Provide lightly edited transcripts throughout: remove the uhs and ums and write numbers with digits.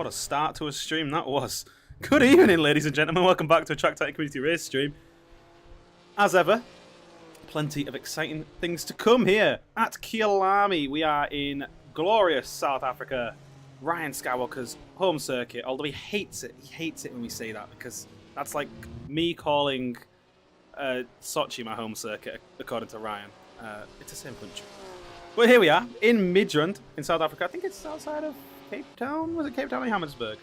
what a start to a stream that was. Good evening, ladies and gentlemen. Welcome back to a Track Titan Community Race stream. As ever, plenty of exciting things to come here at Kyalami. We are in glorious South Africa, Ryan Skywalker's home circuit, although he hates it. He hates it when we say that because that's like me calling Sochi my home circuit, according to Ryan. It's the same country. But here we are, in Midrand, in South Africa. I think it's outside of Cape Town. Was it Cape Town or Johannesburg?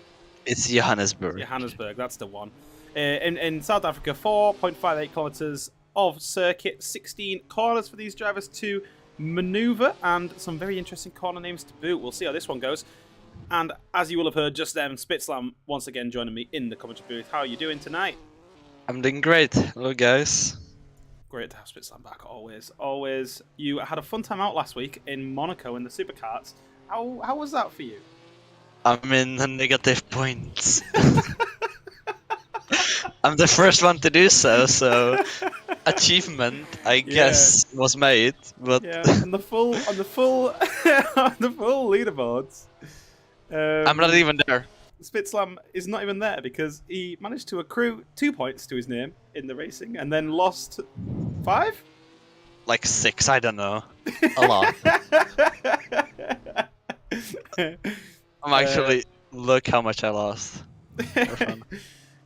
It's Johannesburg. Johannesburg, that's the one. In South Africa, 4.58 kilometers of circuit, 16 corners for these drivers to maneuver, and some very interesting corner names to boot. We'll see how this one goes. And as you will have heard just then, Spitzlam once again joining me in the commentary booth. How are you doing tonight? I'm doing great. Hello, guys. Great to have Spitzlam back, always. Always. You had a fun time out last week in Monaco in the supercarts. How was that for you? I'm in negative points. I'm the first one to do so achievement, I guess, was made. But yeah, on the full on the full leaderboards. I'm not even there. Spitzlam is not even there because he managed to accrue 2 points to his name in the racing and then lost 5? Like 6, I don't know. A lot. I'm actually... look how much I lost.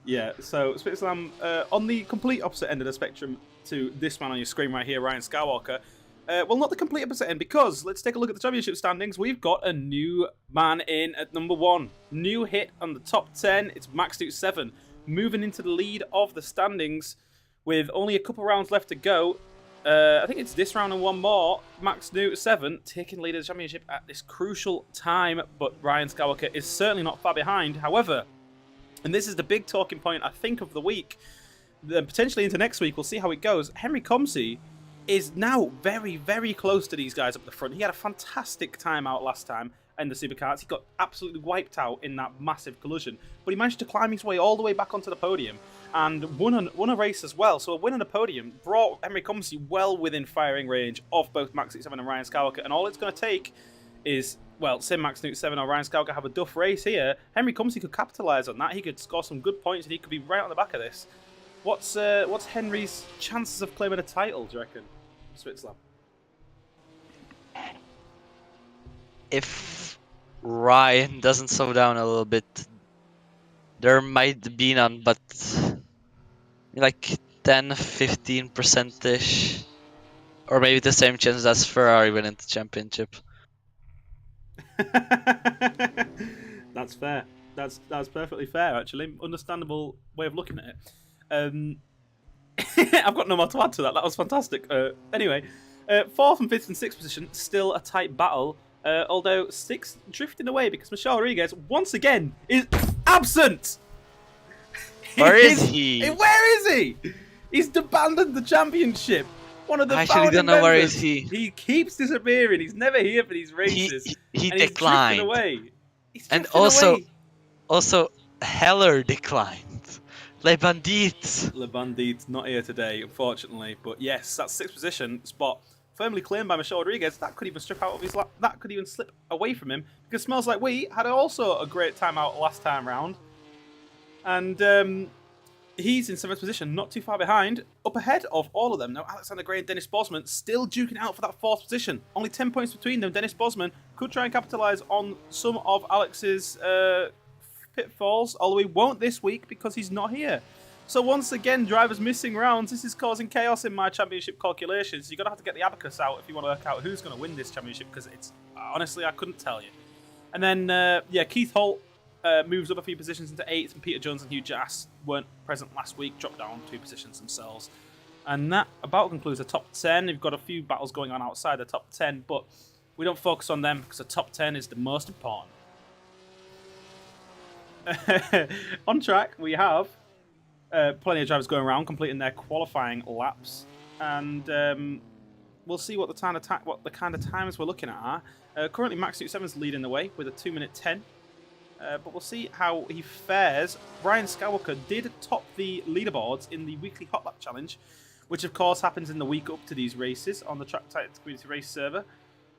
Yeah, so Spitzlam, on the complete opposite end of the spectrum to this man on your screen right here, Ryan Skywalker. Well, not the complete opposite end, because let's take a look at the championship standings. We've got a new man in at number 1. New hit on the top 10. It's Max Newt 7, moving into the lead of the standings with only a couple rounds left to go. I think it's this round and one more. Max Newt 7 taking lead of the championship at this crucial time, but Ryan Skywalker is certainly not far behind. However, and this is the big talking point, I think, of the week, potentially into next week, we'll see how it goes. Henri Komsi is now very, very close to these guys up the front. He had a fantastic time out last time in the supercars. He got absolutely wiped out in that massive collision, but he managed to climb his way all the way back onto the podium and won a race as well. So a win on a podium brought Henri Komsi well within firing range of both Max Newt 7 and Ryan Skywalker, and all it's going to take is, well, say Max Newt 7 or Ryan Skywalker have a duff race here, Henri Komsi could capitalise on that. He could score some good points and he could be right on the back of this. What's Henry's chances of claiming a title, do you reckon, Spitzlam? If Ryan doesn't slow down a little bit, there might be none, but like 10-15%ish, or maybe the same chance as Ferrari winning the championship. That's fair. That's perfectly fair, actually. Understandable way of looking at it. I've got no more to add to that. That was fantastic. Anyway, 4th and 5th and 6th position, still a tight battle. Although 6th drifting away because Michel Rodriguez once again is absent. Where is he? Where is he? He's abandoned the championship. One of the I actually don't know members. where is he. He keeps disappearing. He's never here for these races. He and declined. He's drifting away. And away. also Heller declined. Les Bandits. Le Bandit not here today, unfortunately. But yes, that's 6th position spot firmly claimed by Michel Rodriguez. That could even strip out of his lap. That could even slip away from him because Smells Like We had also a great time out last time round, and he's in 7th position, not too far behind, up ahead of all of them. Now, Alexander Gray and Dennis Bosman still duking it out for that 4th position. Only 10 points between them. Dennis Bosman could try and capitalise on some of Alex's pitfalls, although he won't this week because he's not here. So once again, drivers missing rounds. This is causing chaos in my championship calculations. You're going to have to get the abacus out if you want to work out who's going to win this championship, because it's, honestly, I couldn't tell you. And then, yeah, Keith Holt moves up a few positions into 8th, and Peter Jones and Hugh Jass weren't present last week, dropped down 2 positions themselves. And that about concludes the top 10. We've got a few battles going on outside the top 10, but we don't focus on them because the top 10 is the most important. On track, we have plenty of drivers going around completing their qualifying laps, and we'll see what the kind of times we're looking at are. Currently, Max Newt 7's leading the way with a 2:10, but we'll see how he fares. Ryan Skywalker did top the leaderboards in the weekly Hot Lap Challenge, which of course happens in the week up to these races on the Track Titans Community Race server.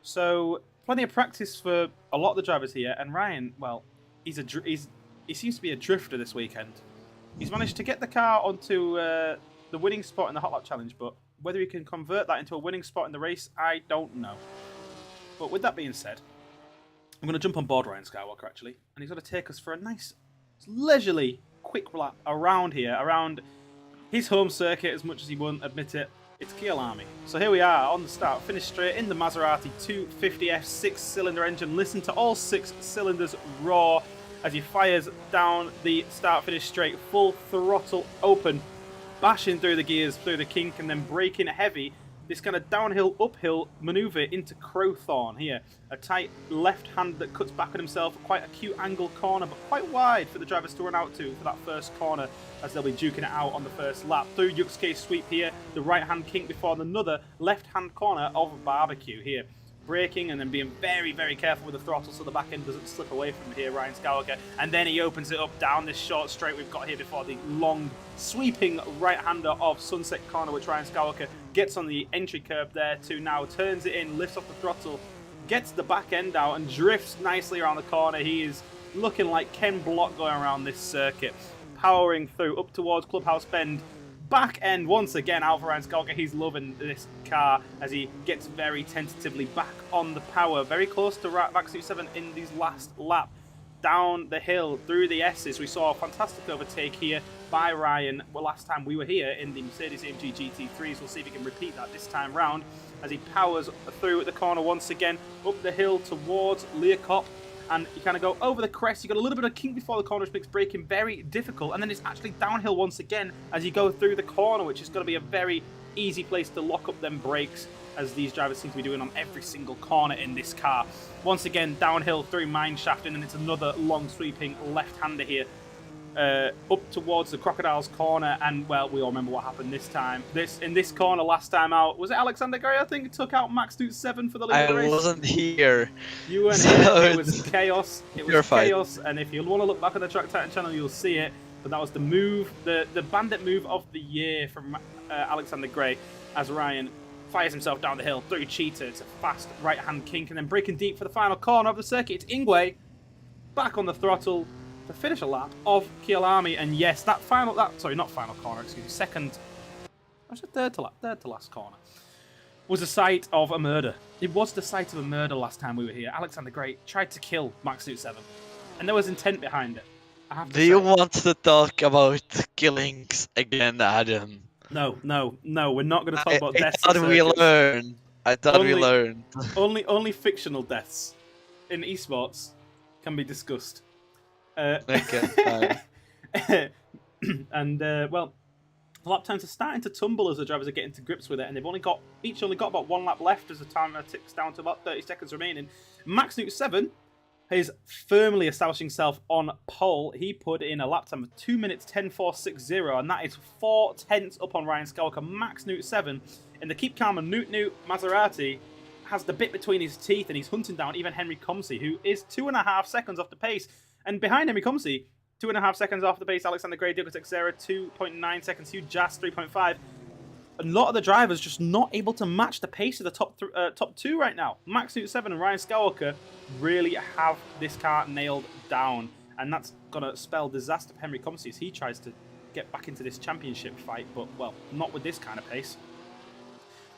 So plenty of practice for a lot of the drivers here, and Ryan, well, he seems to be a drifter this weekend. He's managed to get the car onto the winning spot in the Hot Lap Challenge, but whether he can convert that into a winning spot in the race, I don't know. But with that being said, I'm going to jump on board Ryan Skywalker, actually, and he's going to take us for a nice, leisurely, quick lap around here, around his home circuit, as much as he won't admit it. It's Kyalami. So here we are on the start, finish straight in the Maserati 250F 6-cylinder engine. Listen to all 6 cylinders roar as he fires down the start-finish straight, full throttle open, bashing through the gears, through the kink, and then braking heavy. This kind of downhill, uphill manoeuvre into Crowthorne here. A tight left hand that cuts back on himself. Quite a cute angle corner, but quite wide for the drivers to run out to for that first corner as they'll be duking it out on the first lap. Through Yuxke's sweep here, the right hand kink before another left hand corner of Barbecue here. Braking and then being very, very careful with the throttle so the back end doesn't slip away from here, Ryan Skywalker. And then he opens it up down this short straight we've got here before the long, sweeping right-hander of Sunset Corner, which Ryan Skywalker gets on the entry curb there to now turns it in, lifts off the throttle, gets the back end out and drifts nicely around the corner. He is looking like Ken Block going around this circuit, powering through up towards Clubhouse Bend. Back end once again out for Ryan Skywalker. He's loving this car as he gets very tentatively back on the power, very close to Max 7 in these last lap. Down the hill through the S's, we saw a fantastic overtake here by Ryan. Well, last time we were here in the Mercedes-AMG GT3s, we'll see if he can repeat that this time round as he powers through the corner once again, up the hill towards Learcop. And you kind of go over the crest. You got a little bit of kink before the corner, which makes braking very difficult. And then it's actually downhill once again as you go through the corner, which is going to be a very easy place to lock up them brakes, as these drivers seem to be doing on every single corner in this car. Once again, downhill through mineshaft, and it's another long sweeping left-hander here. Up towards the Crocodile's corner, and well, we all remember what happened this time. In this corner last time out, was it Alexander Gray? I think took out Max 7 for the lead race. I wasn't here. You weren't So here. It was chaos. It was chaos, fine. and if you want to look back on the Track Titan channel, you'll see it. But that was the move, the bandit move of the year from Alexander Gray, as Ryan fires himself down the hill through Cheetah. It's a fast right-hand kink, and then braking deep for the final corner of the circuit. It's Ingwe back on the throttle to finish a lap of Kyalami, and yes, not final corner, excuse me, third to last corner, was the site of a murder. It was the site of a murder last time we were here. Alexander Gray tried to kill Max 7, and there was intent behind it. I have to say. You want to talk about killings again, Adam? No, we're not going to talk about deaths. I thought we learned. Only fictional deaths in esports can be discussed. Okay. And well, the lap times are starting to tumble as the drivers are getting to grips with it, and they've each only got about 1 lap left as the timer ticks down to about 30 seconds remaining. Max 7 is firmly establishing himself on pole. He put in a lap time of 2 minutes 10.460, and that is 4 tenths up on Ryan Skywalker. Max 7 in the Keep Calm and Newt Maserati has the bit between his teeth, and he's hunting down even Henri Komsi, who is 2.5 seconds off the pace. And behind Henri Komsi, 2.5 seconds off the pace, Alexander Gray, Diogo Texera, 2.9 seconds, Hugh Jas, 3.5. A lot of the drivers just not able to match the pace of the top 2 right now. Max 7 and Ryan Skywalker really have this car nailed down, and that's going to spell disaster for Henri Komsi as he tries to get back into this championship fight, but, well, not with this kind of pace.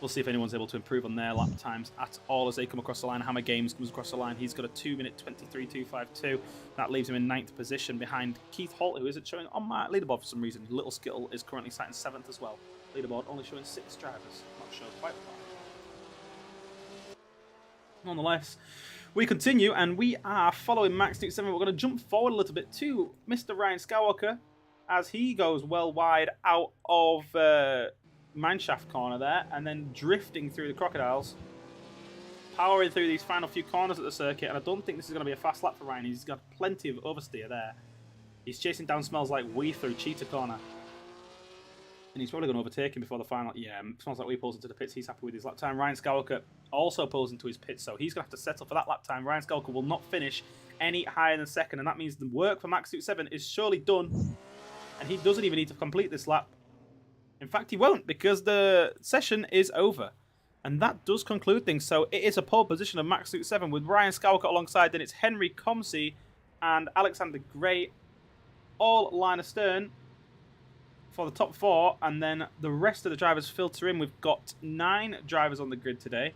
We'll see if anyone's able to improve on their lap times at all as they come across the line. Hammer Games comes across the line. He's got a 2 minute 23.252. That leaves him in 9th position behind Keith Holt, who isn't showing on my leaderboard for some reason. Little Skittle is currently sat in 7th as well. Leaderboard only showing 6 drivers. Not sure quite why. Nonetheless, we continue, and we are following Max 7. We're going to jump forward a little bit to Mr. Ryan Skywalker as he goes well wide out of mineshaft corner there, and then drifting through the Crocodiles, powering through these final few corners of the circuit. And I don't think this is going to be a fast lap for Ryan. He's got plenty of oversteer there. He's chasing down Smells Like Wee through Cheetah corner, and he's probably going to overtake him before the final. Yeah, Smells Like Wee pulls into the pits. He's happy with his lap time. Ryan Skywalker also pulls into his pits, so he's going to have to settle for that lap time. Ryan Skywalker will not finish any higher than 2nd, and that means the work for Max 7 is surely done, and he doesn't even need to complete this lap. In fact, he won't, because the session is over. And that does conclude things. So it is a pole position of Max 7 with Ryan Skywalker alongside. Then it's Henri Komsi and Alexander Gray all line astern for the top 4, and then the rest of the drivers filter in. We've got 9 drivers on the grid today,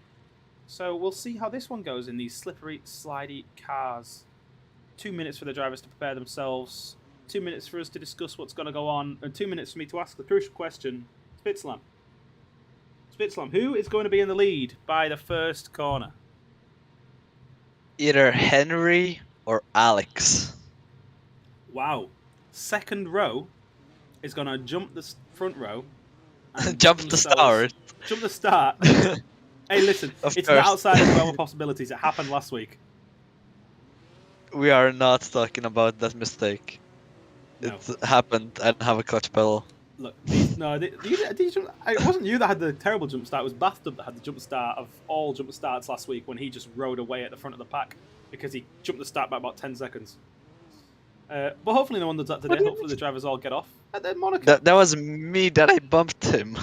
so we'll see how this one goes in these slippery, slidey cars. 2 minutes for the drivers to prepare themselves, 2 minutes for us to discuss what's going to go on, and 2 minutes for me to ask the crucial question. Spitzlam, who is going to be in the lead by the first corner? Either Henry or Alex. Wow. Second row is going to jump the front row. And Jump the start. Jump the start. Hey, listen, it's not outside of the realm of possibilities. It happened last week. We are not talking about that mistake. No. It happened. I didn't have a clutch pedal. Look, it wasn't you that had the terrible jump start. It was Bathtub that had the jump start of all jump starts last week when he just rode away at the front of the pack because he jumped the start by about 10 seconds. But hopefully no one does that today. Hopefully the drivers all get off. And then Monaco. That was me that I bumped him.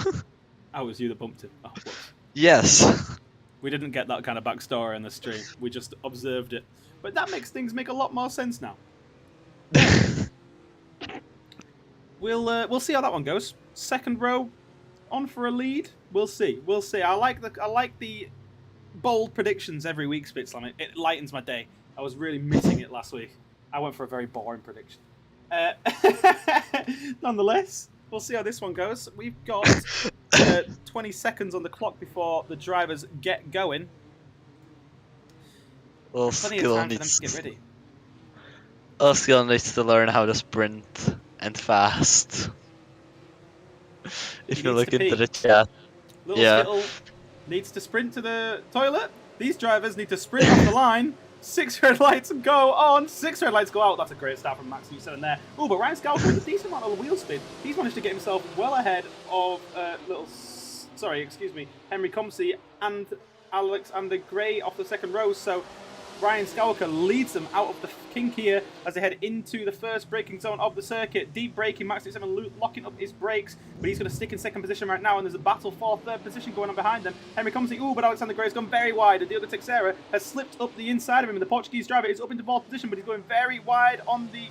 Oh, it was you that bumped him. Oh, whoops. Yes. We didn't get that kind of backstory in the stream. We just observed it. But that makes things make a lot more sense now. We'll see how that one goes. Second row, on for a lead. We'll see. We'll see. I like the bold predictions every week, Spitzlam. It lightens my day. I was really missing it last week. I went for a very boring prediction. Nonetheless, we'll see how this one goes. We've got 20 seconds on the clock before the drivers get going. Plenty of time for them to get ready. Skill needs to learn how to sprint and fast. If you look into the chat. Little Skittle needs to sprint to the toilet. These drivers need to sprint off the line. 6 red lights go on. 6 red lights go out. That's a great start from Max Newton there. Oh, but Ryan Scalco with a decent amount of wheel spin. He's managed to get himself well ahead of Henri Komsi and Alexander Gray off the second row. So Ryan Skywalker leads them out of the kink here as they head into the first braking zone of the circuit. Deep braking, Max 7 locking up his brakes, but he's going to stick in second position right now, and there's a battle for third position going on behind them. Henry Komsi, but Alexander Gray's gone very wide, and Diogo Teixeira has slipped up the inside of him, and the Portuguese driver is up into fourth position, but he's going very wide on the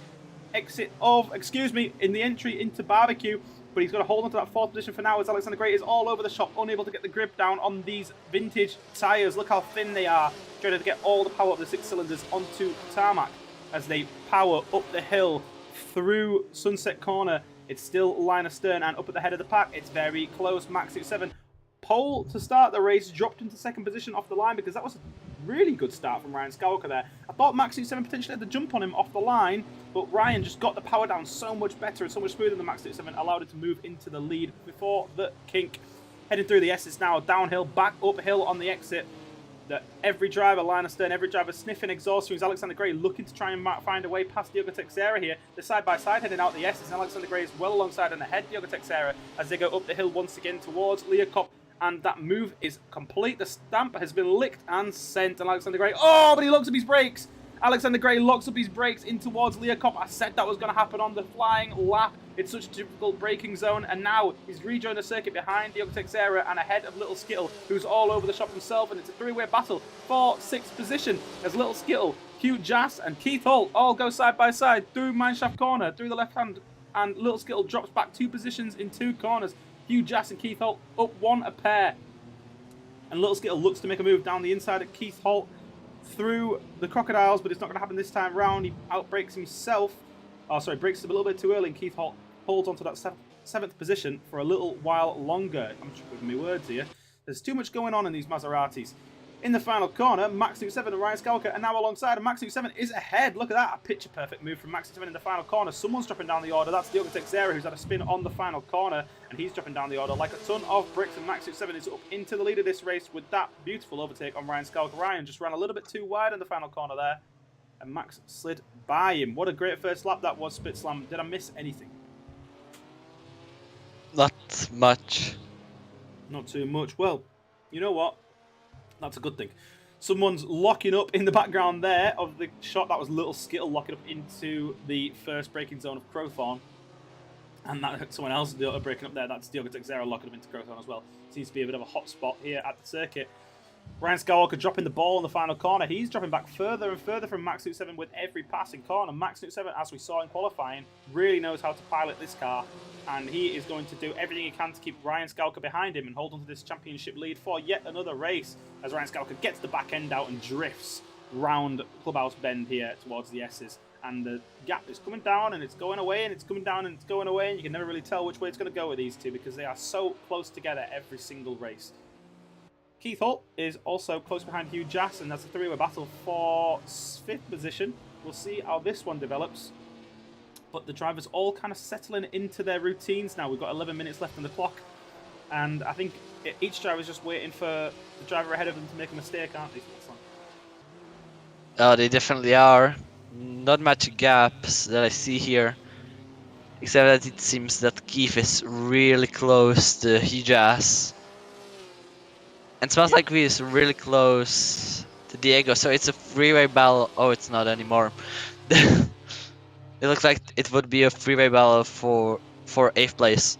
in the entry into barbecue. But he's got to hold on to that fourth position for now as Alexander Gray is all over the shop, unable to get the grip down on these vintage tyres. Look how thin they are, trying to get all the power of the 6 cylinders onto tarmac as they power up the hill through Sunset Corner. It's still line astern and up at the head of the pack. It's very close. Max 7 pole to start the race, dropped into second position off the line because that was a really good start from Ryan Skywalker there. I thought Max 7 potentially had the jump on him off the line, but Ryan just got the power down so much better and so much smoother than Max 7, allowed it to move into the lead before the kink. Heading through the S's now, downhill, back uphill on the exit. Every driver, line astern, every driver sniffing exhaust fumes. Alexander Gray looking to try and find a way past Diogo Teixeira here. The side-by-side heading out the S's, and Alexander Gray is well alongside and ahead Diogo Teixeira as they go up the hill once again towards Leocop. And that move is complete. The stamp has been licked and sent. And Alexander Gray, but he locks up his brakes. Alexander Gray locks up his brakes in towards Leocop. I said that was going to happen on the flying lap. It's such a difficult braking zone. And now he's rejoined the circuit behind Diogo Teixeira and ahead of Little Skittle, who's all over the shop himself. And it's a three-way battle for 6th position as Little Skittle, Hugh Jass, and Keith Holt all go side by side through Mineshaft Corner, through the left hand. And Little Skittle drops back 2 positions in 2 corners. Hugh Jass and Keith Holt up 1 a pair. And Little Skittle looks to make a move down the inside of Keith Holt through the Crocodiles, but it's not going to happen this time round. He outbrakes himself. Brakes a little bit too early, and Keith Holt holds onto that 7th position for a little while longer. I'm tripping my words here. There's too much going on in these Maseratis. In the final corner, Max 7 and Ryan Skywalker are now alongside, and Max 7 is ahead. Look at that, a picture-perfect move from Max 7 in the final corner. Someone's dropping down the order. That's Diogo Teixeira, who's had a spin on the final corner, and he's dropping down the order like a ton of bricks, and Max 7 is up into the lead of this race with that beautiful overtake on Ryan Skywalker. Ryan just ran a little bit too wide in the final corner there, and Max slid by him. What a great first lap that was, Spitzlam. Did I miss anything? Not much. Not too much. Well, you know what? That's a good thing. Someone's locking up in the background there of the shot. That was Little Skittle locking up into the first braking zone of Crowthorne. And that someone else breaking up there. That's Diogo Teixeira locking up into Crowthorne as well. Seems to be a bit of a hot spot here at the circuit. Ryan Skywalker dropping the ball in the final corner. He's dropping back further and further from Max 7 with every passing corner. Max 7, as we saw in qualifying, really knows how to pilot this car, and he is going to do everything he can to keep Ryan Skywalker behind him and hold on to this championship lead for yet another race as Ryan Skywalker gets the back end out and drifts round Clubhouse Bend here towards the S's. And the gap is coming down and it's going away and it's coming down and it's going away, and you can never really tell which way it's going to go with these two because they are so close together every single race. Keith Holt is also close behind Hugh Jass, and that's a three-way battle for 5th position. We'll see how this one develops. But the drivers all kind of settling into their routines now. We've got 11 minutes left on the clock, and I think each driver is just waiting for the driver ahead of them to make a mistake, aren't they? Oh, they definitely are. Not much gaps that I see here, except that it seems that Keith is really close to Hugh Jass. And smells like we is really close to Diego, so it's a freeway battle. Oh, it's not anymore. It looks like it would be a freeway battle for 8th place.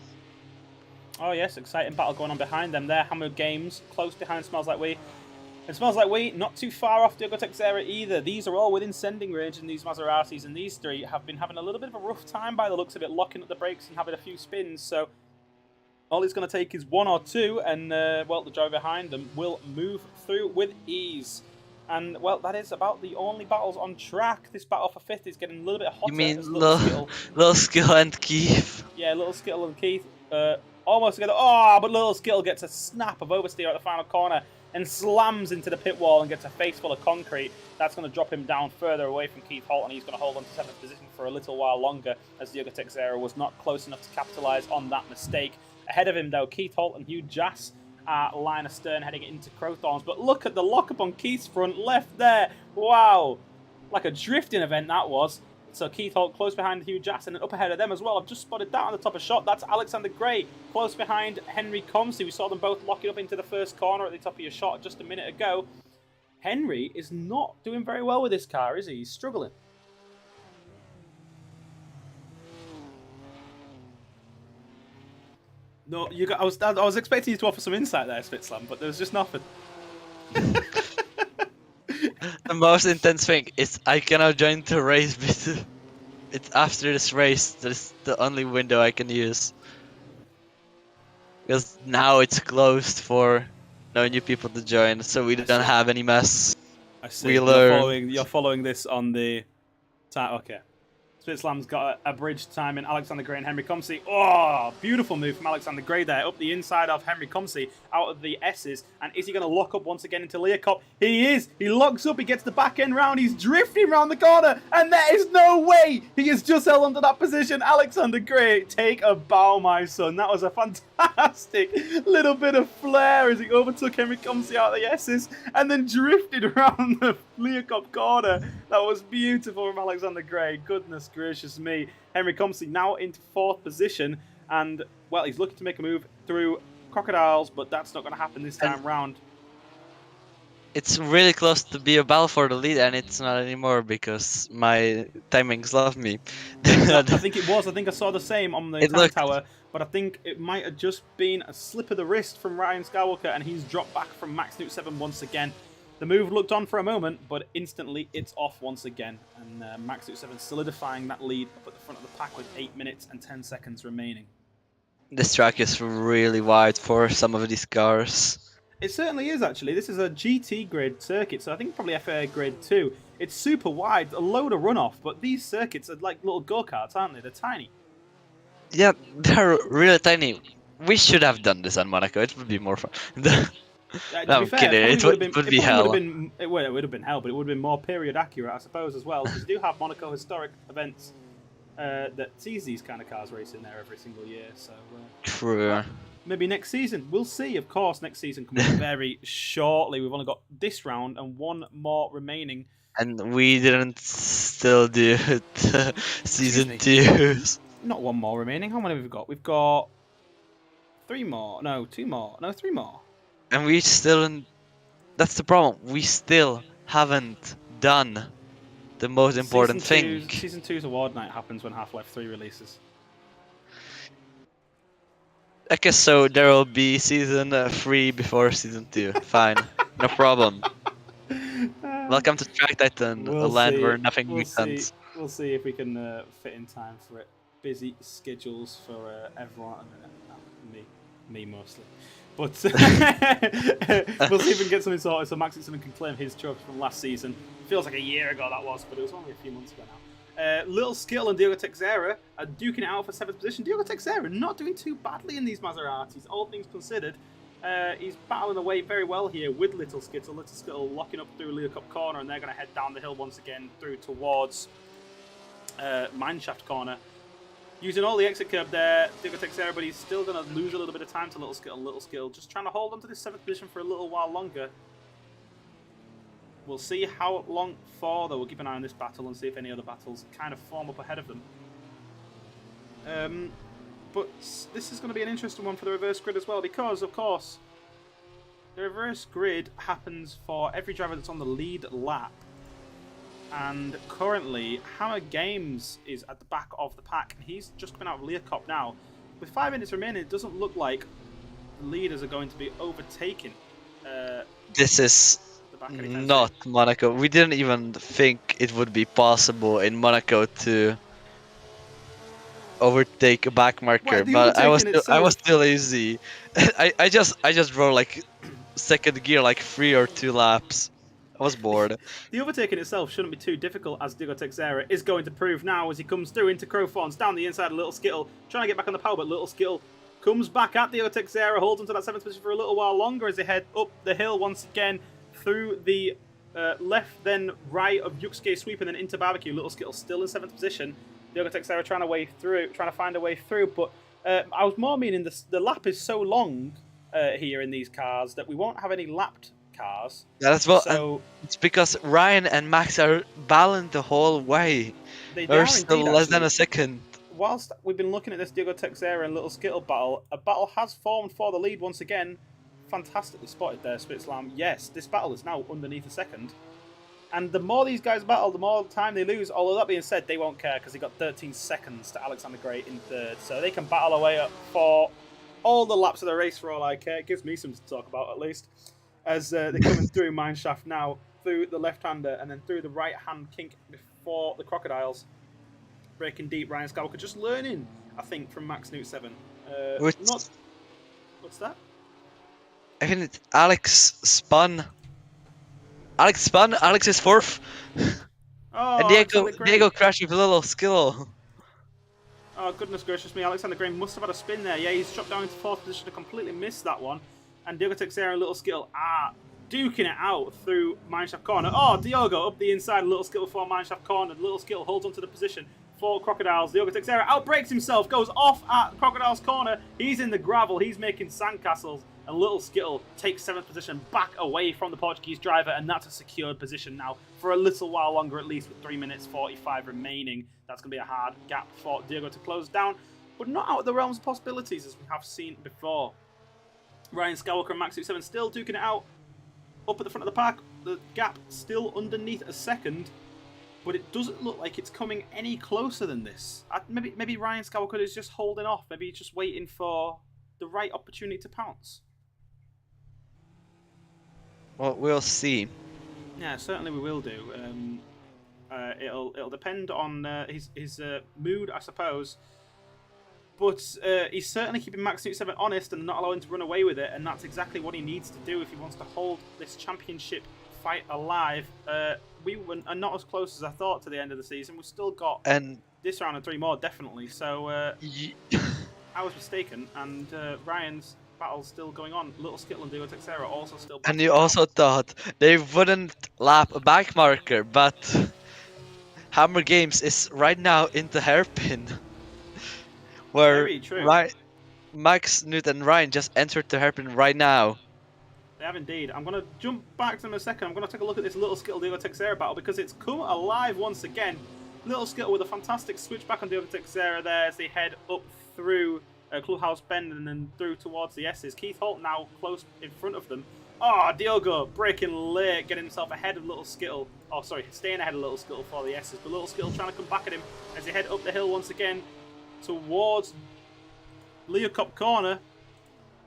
Oh yes, exciting battle going on behind them there. Hammer Games close behind Smells Like We. And Smells Like We not too far off Diego Texera either. These are all within sending range in these Maseratis, and these three have been having a little bit of a rough time by the looks of it, locking up the brakes and having a few spins. So all it's going to take is 1 or 2, and, well, the driver behind them will move through with ease. And, well, that is about the only battles on track. This battle for 5th is getting a little bit hotter. You mean Little Skill and Keith? Yeah, Little Skittle and Keith almost together. Oh, but Little Skittle gets a snap of oversteer at the final corner and slams into the pit wall and gets a face full of concrete. That's going to drop him down further away from Keith Holt, and he's going to hold on to 7th position for a little while longer, as Diego Texera was not close enough to capitalise on that mistake. Ahead of him, though, Keith Holt and Hugh Jass are line astern heading into Crowthorns. But look at the lockup on Keith's front left there. Wow. Like a drifting event that was. So Keith Holt close behind Hugh Jass, and up ahead of them as well. I've just spotted that on the top of shot. That's Alexander Gray close behind Henri Komsi. We saw them both locking up into the first corner at the top of your shot just a minute ago. Henry is not doing very well with this car, is he? He's struggling. No, I was expecting you to offer some insight there, Spitzlam, but there was just nothing. The most intense thing is I cannot join the race, but it's after this race that is the only window I can use. Because now it's closed for no new people to join, so we don't have any mess. I see. You're following this on the time. Okay. Spitzlam's got a bridge time in Alexander Gray and Henri Komsi. Oh, beautiful move from Alexander Gray there, up the inside of Henri Komsi, out of the S's. And is he going to lock up once again into Learcop? He is. He locks up. He gets the back end round. He's drifting round the corner. And there is no way he has just held onto that position. Alexander Gray, take a bow, my son. That was a fantastic little bit of flair as he overtook Henri Komsi out of the S's and then drifted around the Learcop corner. That was beautiful from Alexander Gray. Goodness gracious me. Henri Komsi now into 4th position, and, well, he's looking to make a move through Crocodiles, but that's not going to happen this time round. It's really close to be a battle for the lead, and it's not anymore because my timings love me. I think it was. I think I saw the same on the time tower, but I think it might have just been a slip of the wrist from Ryan Skywalker, and he's dropped back from Max 7 once again. The move looked on for a moment, but instantly it's off once again. And Max 7 solidifying that lead up at the front of the pack with 8 minutes and 10 seconds remaining. This track is really wide for some of these cars. It certainly is, actually. This is a GT grid circuit, so I think probably FA grid too. It's super wide, a load of runoff, but these circuits are like little go-karts, aren't they? They're tiny. Yeah, they're really tiny. We should have done this on Monaco. It would be more fun. No, I'm kidding. It would be hell. It would have been hell, but it would have been more period accurate, I suppose, as well. Because you do have Monaco historic events that sees these kind of cars racing there every single year. So true. Maybe next season. We'll see. Of course, next season comes very shortly. We've only got this round and one more remaining. And we didn't still do season 2. Not one more remaining. How many have we got? We've got 3 more. No, 2 more. No, 3 more. And we still... That's the problem. We still haven't done the most important thing. Season 2's award night happens when Half-Life 3 releases. I guess so. There will be season 3 before season 2. Fine. No problem. Welcome to Track Titan, a We'll land see. where nothing We'll makes see. sense. We'll see if we can fit in time for it. Busy schedules for everyone. Me mostly. But we'll see if we can get something sorted so Max can claim his trophy from last season. Feels like a year ago that was, but it was only a few months ago now. Little Skill and Diogo Teixeira are duking it out for 7th position. Diogo Teixeira not doing too badly in these Maseratis, all things considered. He's battling away very well here with Little Skittle. Little Skittle locking up through Leo Cup corner, and they're going to head down the hill once again through towards Mineshaft corner. Using all the exit curb there, Diogo Teixeira, but he's still going to lose a little bit of time to Little Skittle. Little Skittle just trying to hold on to this 7th position for a little while longer. We'll see how long for, though. We'll keep an eye on this battle and see if any other battles kind of form up ahead of them. But this is going to be an interesting one for the reverse grid as well, because, of course, the reverse grid happens for every driver that's on the lead lap. And currently, Hammer Games is at the back of the pack. He's just coming out of Learcop now. With 5 minutes remaining, it doesn't look like the leaders are going to be overtaken. This is not Monaco. We didn't even think it would be possible in Monaco to overtake a back marker, but I was still easy. I just drove like second gear, like 3 or 2 laps. I was bored. The overtaking itself shouldn't be too difficult, as Diogo Teixeira is going to prove now as he comes through into Crowthorns, down the inside of Little Skittle, trying to get back on the power, but Little Skittle comes back at Diogo Teixeira, holds onto that 7th position for a little while longer as they head up the hill once again through the left, then right of Yusuke Sweep and then into Barbecue. Little Skittle still in 7th position. Diogo Teixeira trying to find a way through, but I was more meaning the lap is so long here in these cars that we won't have any lapped cars. Yeah, that's well. So it's because Ryan and Max are balanced the whole way. They're still less than a second. Whilst we've been looking at this Diogo Teixeira and Little Skittle battle, a battle has formed for the lead once again. Fantastically spotted there, Spitslam. Yes, this battle is now underneath a second. And the more these guys battle, the more time they lose. Although that being said, they won't care because they got 13 seconds to Alexander Gray in 3rd. So they can battle away up for all the laps of the race for all I care. It gives me something to talk about at least. As they're coming through Mineshaft now, through the left-hander and then through the right-hand kink before the Crocodiles. Breaking deep, Ryan Skywalker just learning, I think, from Max Newt 7. What's that? I think it's Alex spun. Alex is 4th. Oh, and Diego crashed with a Little Skill. Oh, goodness gracious me. Alexander Gray must have had a spin there. Yeah, he's dropped down into 4th position to completely miss that one. And Diogo Teixeira and Little Skittle are duking it out through Mineshaft corner. Oh, Diogo up the inside, Little Skittle for Mineshaft corner. Little Skittle holds onto the position for Crocodiles. Diogo Teixeira outbreaks himself, goes off at Crocodiles corner. He's in the gravel, he's making sandcastles. And Little Skittle takes 7th position back away from the Portuguese driver, and that's a secured position now for a little while longer, at least with 3 minutes 45 remaining. That's going to be a hard gap for Diogo to close down, but not out of the realms of possibilities as we have seen before. Ryan Skywalker and Max 7 still duking it out up at the front of the pack. The gap still underneath a second, but it doesn't look like it's coming any closer than this. Maybe Ryan Skywalker is just holding off. Maybe he's just waiting for the right opportunity to pounce. Well, we'll see. Yeah, certainly we will do. It'll depend on his mood, I suppose. But he's certainly keeping Max Newt 7 honest and not allowing him to run away with it, and that's exactly what he needs to do if he wants to hold this championship fight alive. We are not as close as I thought to the end of the season. We've still got this round and 3 more, definitely. So I was mistaken, and Ryan's battle's still going on. Little Skittle and Diogo Teixeira also still. And you also thought they wouldn't lap a back marker, but Hammer Games is right now in the hairpin. Where Max, Newt and Ryan just entered the hairpin right now. They have indeed. I'm going to jump back to them in a second. I'm going to take a look at this Little Skittle Diogo Teixeira battle because it's come alive once again. Little Skittle with a fantastic switch back on Diogo Teixeira there as they head up through Clubhouse Bend and then through towards the S's. Keith Holt now close in front of them. Oh, Diogo breaking late, getting himself ahead of Little Skittle. Oh, sorry, staying ahead of Little Skittle for the S's. But Little Skittle trying to come back at him as they head up the hill once again towards Leo Cup corner.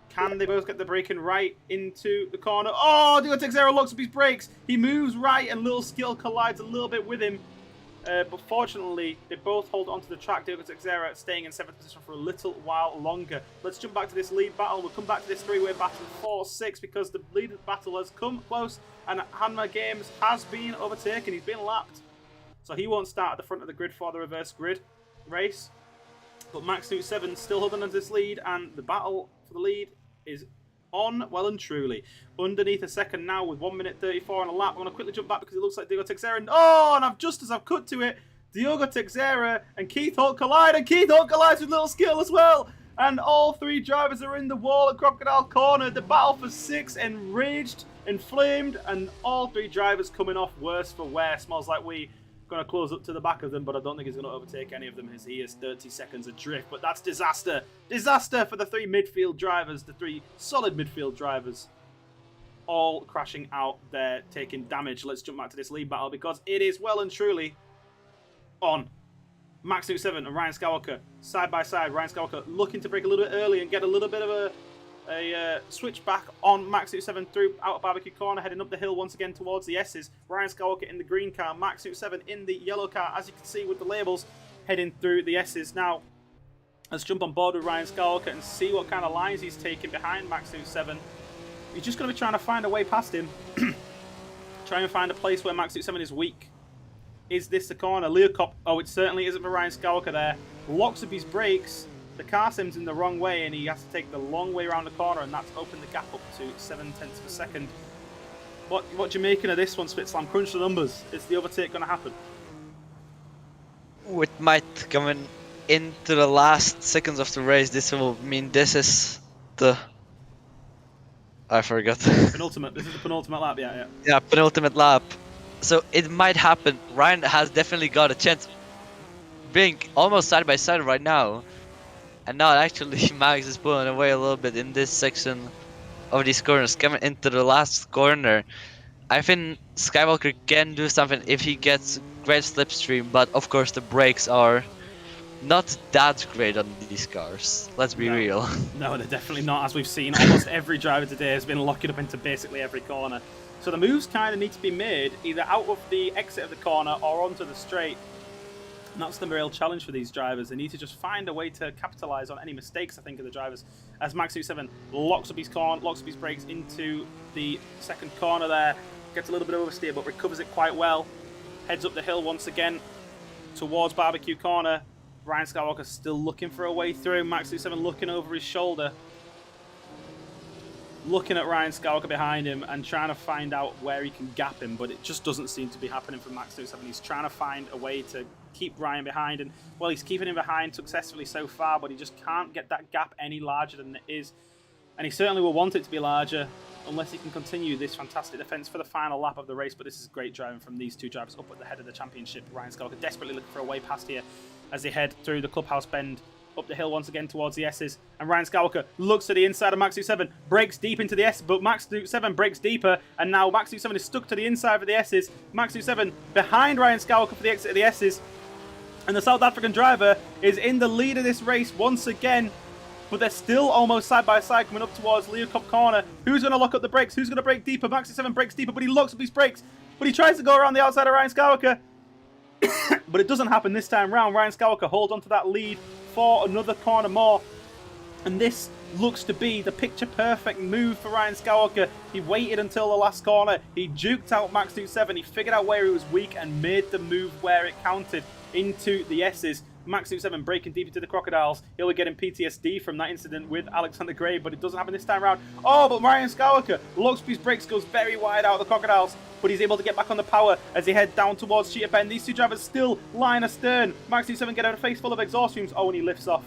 Can they both get the braking right into the corner? Oh, Diogo Texeira locks up his brakes. He moves right and Little Skill collides a little bit with him. But fortunately, they both hold onto the track. Diogo Texeira staying in 7th position for a little while longer. Let's jump back to this lead battle. We'll come back to this three-way battle 4-6 because the lead battle has come close and Hanma Games has been overtaken. He's been lapped. So he won't start at the front of the grid for the reverse grid race. But Max Newt 7 still holding on to this lead, and the battle for the lead is on well and truly. Underneath a second now with 1 minute 34 on a lap. I'm going to quickly jump back because it looks like Diogo Texeira. Oh, and just as I've cut to it, Diogo Texeira and Keith Holt collide, and Keith Holt collides with Little Skill as well. And all three drivers are in the wall at Crocodile Corner. The battle for 6 enraged, inflamed, and all three drivers coming off worse for wear. Smells like we going to close up to the back of them, but I don't think he's going to overtake any of them as he is 30 seconds adrift. But that's disaster. Disaster for the three midfield drivers, the three solid midfield drivers. All crashing out there, taking damage. Let's jump back to this lead battle because it is well and truly on. Max Newt 7 and Ryan Skywalker side by side. Ryan Skywalker looking to break a little bit early and get a little bit of a switch back on Max Newt 7 through out of Barbecue Corner, heading up the hill once again towards the S's. Ryan Skywalker in the green car, Max Newt 7 in the yellow car, as you can see with the labels, heading through the S's. Now, let's jump on board with Ryan Skywalker and see what kind of lines he's taking behind Max Newt 7. He's just going to be trying to find a way past him. Try and find a place where Max Newt 7 is weak. Is this the corner? Leocop, oh, it certainly isn't for Ryan Skywalker there. Locks up his brakes. The car sim's in the wrong way and he has to take the long way around the corner, and that's opened the gap up to 0.7 of a second. What do you making of this one, Spitslam? Crunch the numbers. Is the overtake going to happen? It might coming into the last seconds of the race. This will mean this is the... I forgot. Penultimate. This is the penultimate lap, yeah. Yeah, penultimate lap. So it might happen. Ryan has definitely got a chance being almost side by side right now. And now actually Max is pulling away a little bit in this section of these corners. Coming into the last corner, I think Skywalker can do something if he gets great slipstream, but of course the brakes are not that great on these cars. Let's be real. No, they're definitely not. As we've seen, almost every driver today has been locking up into basically every corner. So the moves kind of need to be made either out of the exit of the corner or onto the straight. And that's the real challenge for these drivers. They need to just find a way to capitalise on any mistakes, I think, of the drivers. As Max 7 locks up his corner, locks up his brakes into the second corner there. Gets a little bit of oversteer, but recovers it quite well. Heads up the hill once again towards Barbecue Corner. Ryan Skywalker still looking for a way through. Max 7 looking over his shoulder. Looking at Ryan Skywalker behind him and trying to find out where he can gap him, but it just doesn't seem to be happening for Max 7. He's trying to find a way to keep Ryan behind, and well, he's keeping him behind successfully so far, but he just can't get that gap any larger than it is, and he certainly will want it to be larger unless he can continue this fantastic defense for the final lap of the race. But this is great driving from these two drivers up at the head of the championship. Ryan Skywalker desperately looking for a way past here as they head through the clubhouse bend up the hill once again towards the S's, and Ryan Skywalker looks to the inside of Max 7, breaks deep into the S, but Max 7 breaks deeper, and now Max 7 is stuck to the inside of the S's. Max 7 behind Ryan Skywalker for the exit of the S's, and the South African driver is in the lead of this race once again, but they're still almost side by side coming up towards Leocop Corner. Who's going to lock up the brakes? Who's going to break deeper? Max 7 breaks deeper, but he locks up his brakes, but he tries to go around the outside of Ryan Skywalker. But it doesn't happen this time round. Ryan Skywalker holds onto that lead for another corner more, and this looks to be the picture perfect move for Ryan Skywalker. He waited until the last corner, he juked out Max 7, he figured out where he was weak and made the move where it counted into the S's. Max 7 breaking deep into the Crocodiles. He'll be getting PTSD from that incident with Alexander Gray, but it doesn't happen this time around. Oh, but Ryan Skywalker locks up his brakes, goes very wide out of the Crocodiles, but he's able to get back on the power as he head down towards Cheetah Bend. These two drivers still line astern. Max 7 get out a face full of exhaust fumes. Oh, and he lifts off.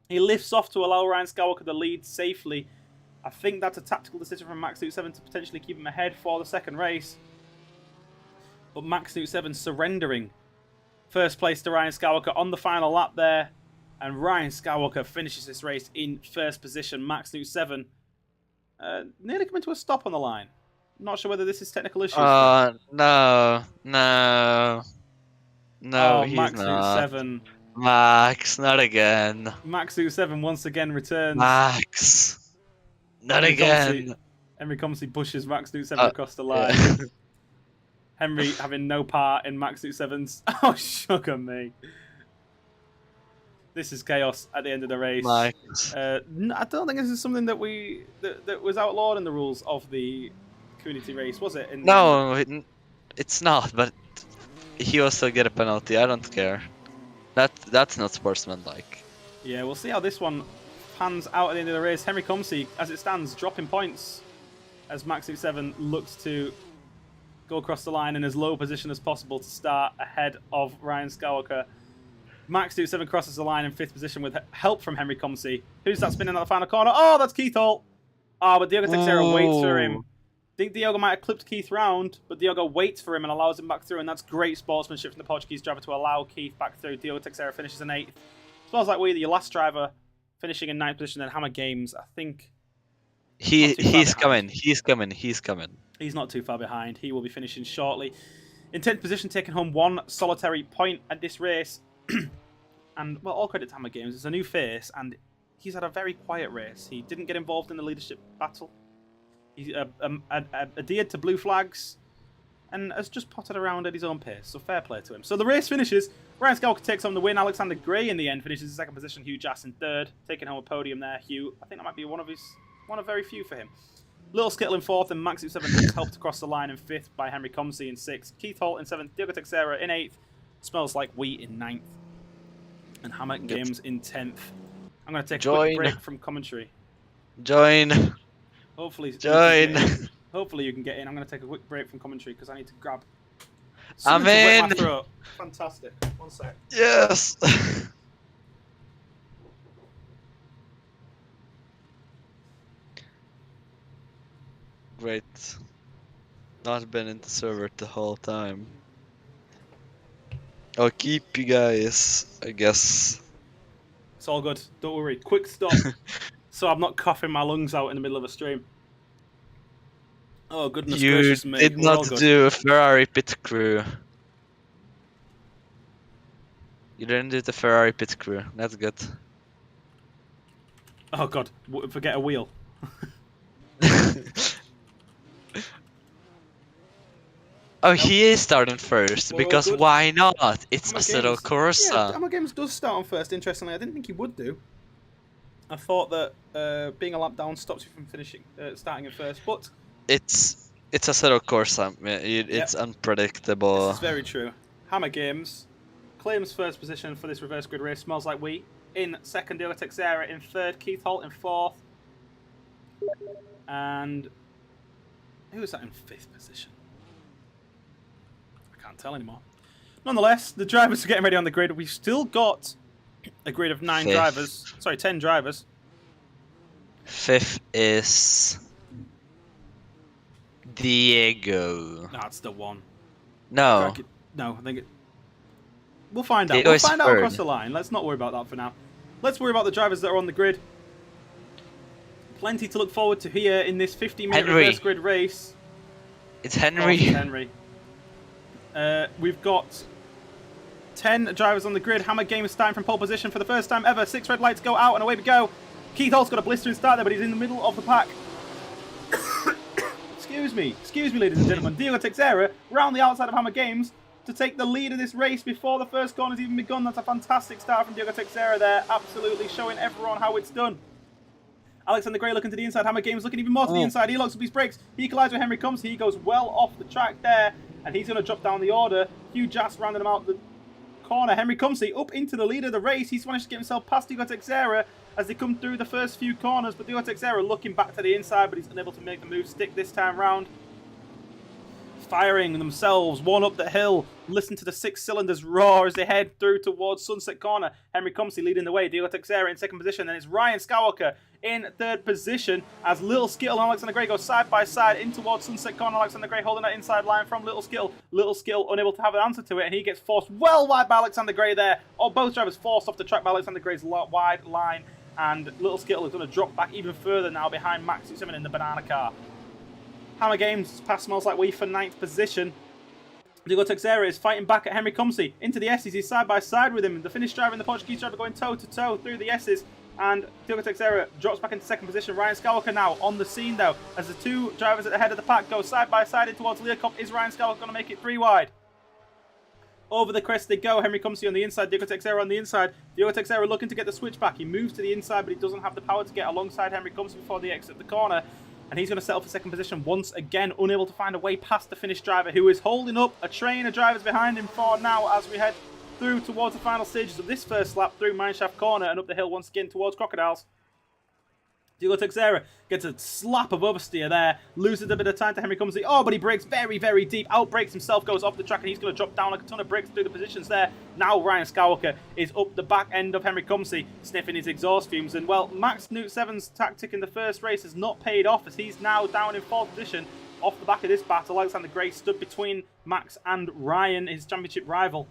He lifts off to allow Ryan Skywalker to lead safely. I think that's a tactical decision from Max 7 to potentially keep him ahead for the second race. But Max 7 surrendering first place to Ryan Skywalker on the final lap there. And Ryan Skywalker finishes this race in first position. Max 7 nearly coming to a stop on the line. Not sure whether this is technical issues. No, he's Max not. 7. Max, not again. Max 7 once again returns. Max. Not Henri again. Komsi, Henri Komsi pushes Max 7 across the line. Henry having no part in Max 7's. Oh, sugar me. This is chaos at the end of the race. I don't think this is something that that was outlawed in the rules of the community race, was it? No, it's not. But he also get a penalty. I don't care. That's not sportsmanlike. Yeah, we'll see how this one pans out at the end of the race. Henri Komsi, as it stands, dropping points as Max 7 looks to go across the line in as low position as possible to start ahead of Ryan Skywalker. Max 7 crosses the line in 5th position with help from Henri Komsi. Who's that spinning at the final corner? Oh, that's Keith Holt. Oh, but Diogo Teixeira waits for him. I think Diogo might have clipped Keith round, but Diogo waits for him and allows him back through, and that's great sportsmanship from the Portuguese driver to allow Keith back through. Diogo Teixeira finishes in 8th. Smells like your last driver finishing in 9th position, then Hammer Games, I think. He's coming. He's coming. He's not too far behind. He will be finishing shortly. In 10th position, taking home 1 solitary point at this race. And, well, all credit to Hammer Games. It's a new face, and he's had a very quiet race. He didn't get involved in the leadership battle. He adhered to blue flags and has just potted around at his own pace. So fair play to him. So the race finishes. Ryan Skywalker takes home the win. Alexander Gray in the end finishes in 2nd position. Hugh Jass in 3rd. Taking home a podium there. Hugh, I think that might be one of very few for him. Little Skittle in 4th and Max 7 helped across the line in 5th by Henri Komsi in 6th. Keith Holt in 7th. Diogo Teixeira in 8th. Smells Like Wheat in 9th. And Hammer Games in 10th. I'm going to take a quick break from commentary. Hopefully you can get in. I'm going to take a quick break from commentary because I need to grab something to wet my throat. Fantastic. One sec. Yes. Great. Not been in the server the whole time. I'll keep you guys, I guess. It's all good. Don't worry. Quick stop. So I'm not coughing my lungs out in the middle of a stream. Oh, goodness gracious me. You did not do a Ferrari pit crew. You didn't do the Ferrari pit crew. That's good. Oh, God. Forget a wheel. Oh, he is starting first, because why not? It's Assetto Corsa. Yeah, Hammer Games does start on first, interestingly. I didn't think he would do. I thought that being a lap down stops you from starting at first, but... It's Assetto Corsa. It's unpredictable. This is very true. Hammer Games claims first position for this reverse grid race. Smells Like Wheat. In 2nd, Diogo Teixeira. In 3rd, Keith Holt. In 4th. And... who is that in 5th position? Can't tell anymore. Nonetheless, the drivers are getting ready on the grid. We've still got a grid of 10 drivers. 5th is Diego. That's the one. No. No, I think we'll find out. Diego's We'll find out third. across the line. Let's not worry about that for now. Let's worry about the drivers that are on the grid. Plenty to look forward to here in this 50-minute reverse grid race. It's Henry. Henry. We've got 10 drivers on the grid. Hammer Games starting from pole position for the first time ever. 6 red lights go out and away we go. Keith Holt's got a blistering start there, but he's in the middle of the pack. Excuse me, ladies and gentlemen. Diogo Teixeira round the outside of Hammer Games to take the lead of this race before the first corner's even begun. That's a fantastic start from Diogo Teixeira there, absolutely showing everyone how it's done. Alexander Gray looking to the inside. Hammer Games looking even more to the inside. He locks up his brakes. He collides with Henri Komsi. He goes well off the track there. And he's going to drop down the order. Hugh Jass rounding him out the corner. Henri Komsi up into the lead of the race. He's managed to get himself past Diogo Teixeira as they come through the first few corners. But Diogo Teixeira looking back to the inside, but he's unable to make the move stick this time round. Firing themselves, one up the hill. Listen to the 6 cylinders roar as they head through towards Sunset Corner. Henri Komsi leading the way. Diogo Teixeira in 2nd position. Then it's Ryan Skywalker in 3rd position as Little Skittle and Alexander Gray go side by side in towards Sunset Corner. Alexander Gray holding that inside line from Little Skittle. Little Skittle unable to have an answer to it, and he gets forced well wide by Alexander Gray there. Oh, both drivers forced off the track by Alexander Gray's wide line, and Little Skittle is going to drop back even further now behind Max 7 in the banana car. Hammer Games past Smells Like Wheat for 9th position. Diogo Teixeira is fighting back at Henri Komsi into the S's. He's side by side with him. The Finnish driver and the Portuguese driver going toe to toe through the S's. And Diogo Teixeira drops back into second position. Ryan Skywalker now on the scene, though, as the two drivers at the head of the pack go side by side in towards Learcop. Is Ryan Skywalker going to make it 3 wide? Over the crest they go. Henri Komsi on the inside, Diogo Teixeira on the inside. Diogo Teixeira looking to get the switch back. He moves to the inside, but he doesn't have the power to get alongside Henri Komsi before they exit the corner. And he's going to settle for second position once again, unable to find a way past the Finnish driver, who is holding up a train of drivers behind him for now as we head through towards the final stages of this first lap through Mineshaft Corner and up the hill once again towards Crocodiles. Diogo Teixeira gets a slap of oversteer there, loses a bit of time to Henri Komsi. Oh, but he brakes very, very deep, outbrakes himself, goes off the track, and he's going to drop down like a ton of brakes through the positions there. Now Ryan Skywalker is up the back end of Henri Komsi, sniffing his exhaust fumes. And, well, Max Newt 7's tactic in the first race has not paid off, as he's now down in 4th position off the back of this battle. Alexander Gray stood between Max and Ryan, his championship rival.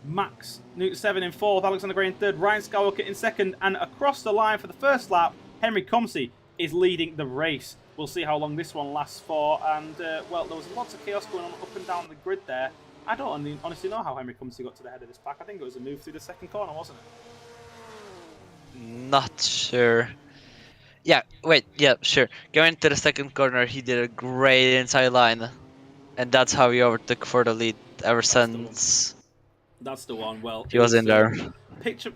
Max Newt 7 in 4th, Alexander Gray in 3rd, Ryan Skywalker in 2nd, and across the line for the first lap, Henri Komsi is leading the race. We'll see how long this one lasts for, and well, there was lots of chaos going on up and down the grid there. I don't honestly know how Henri Komsi got to the head of this pack. I think it was a move through the second corner, wasn't it? Not sure. Yeah, wait, yeah, sure. Going to the second corner, he did a great inside line, and that's how he overtook for the lead ever since. That's the one. Well, he was in there.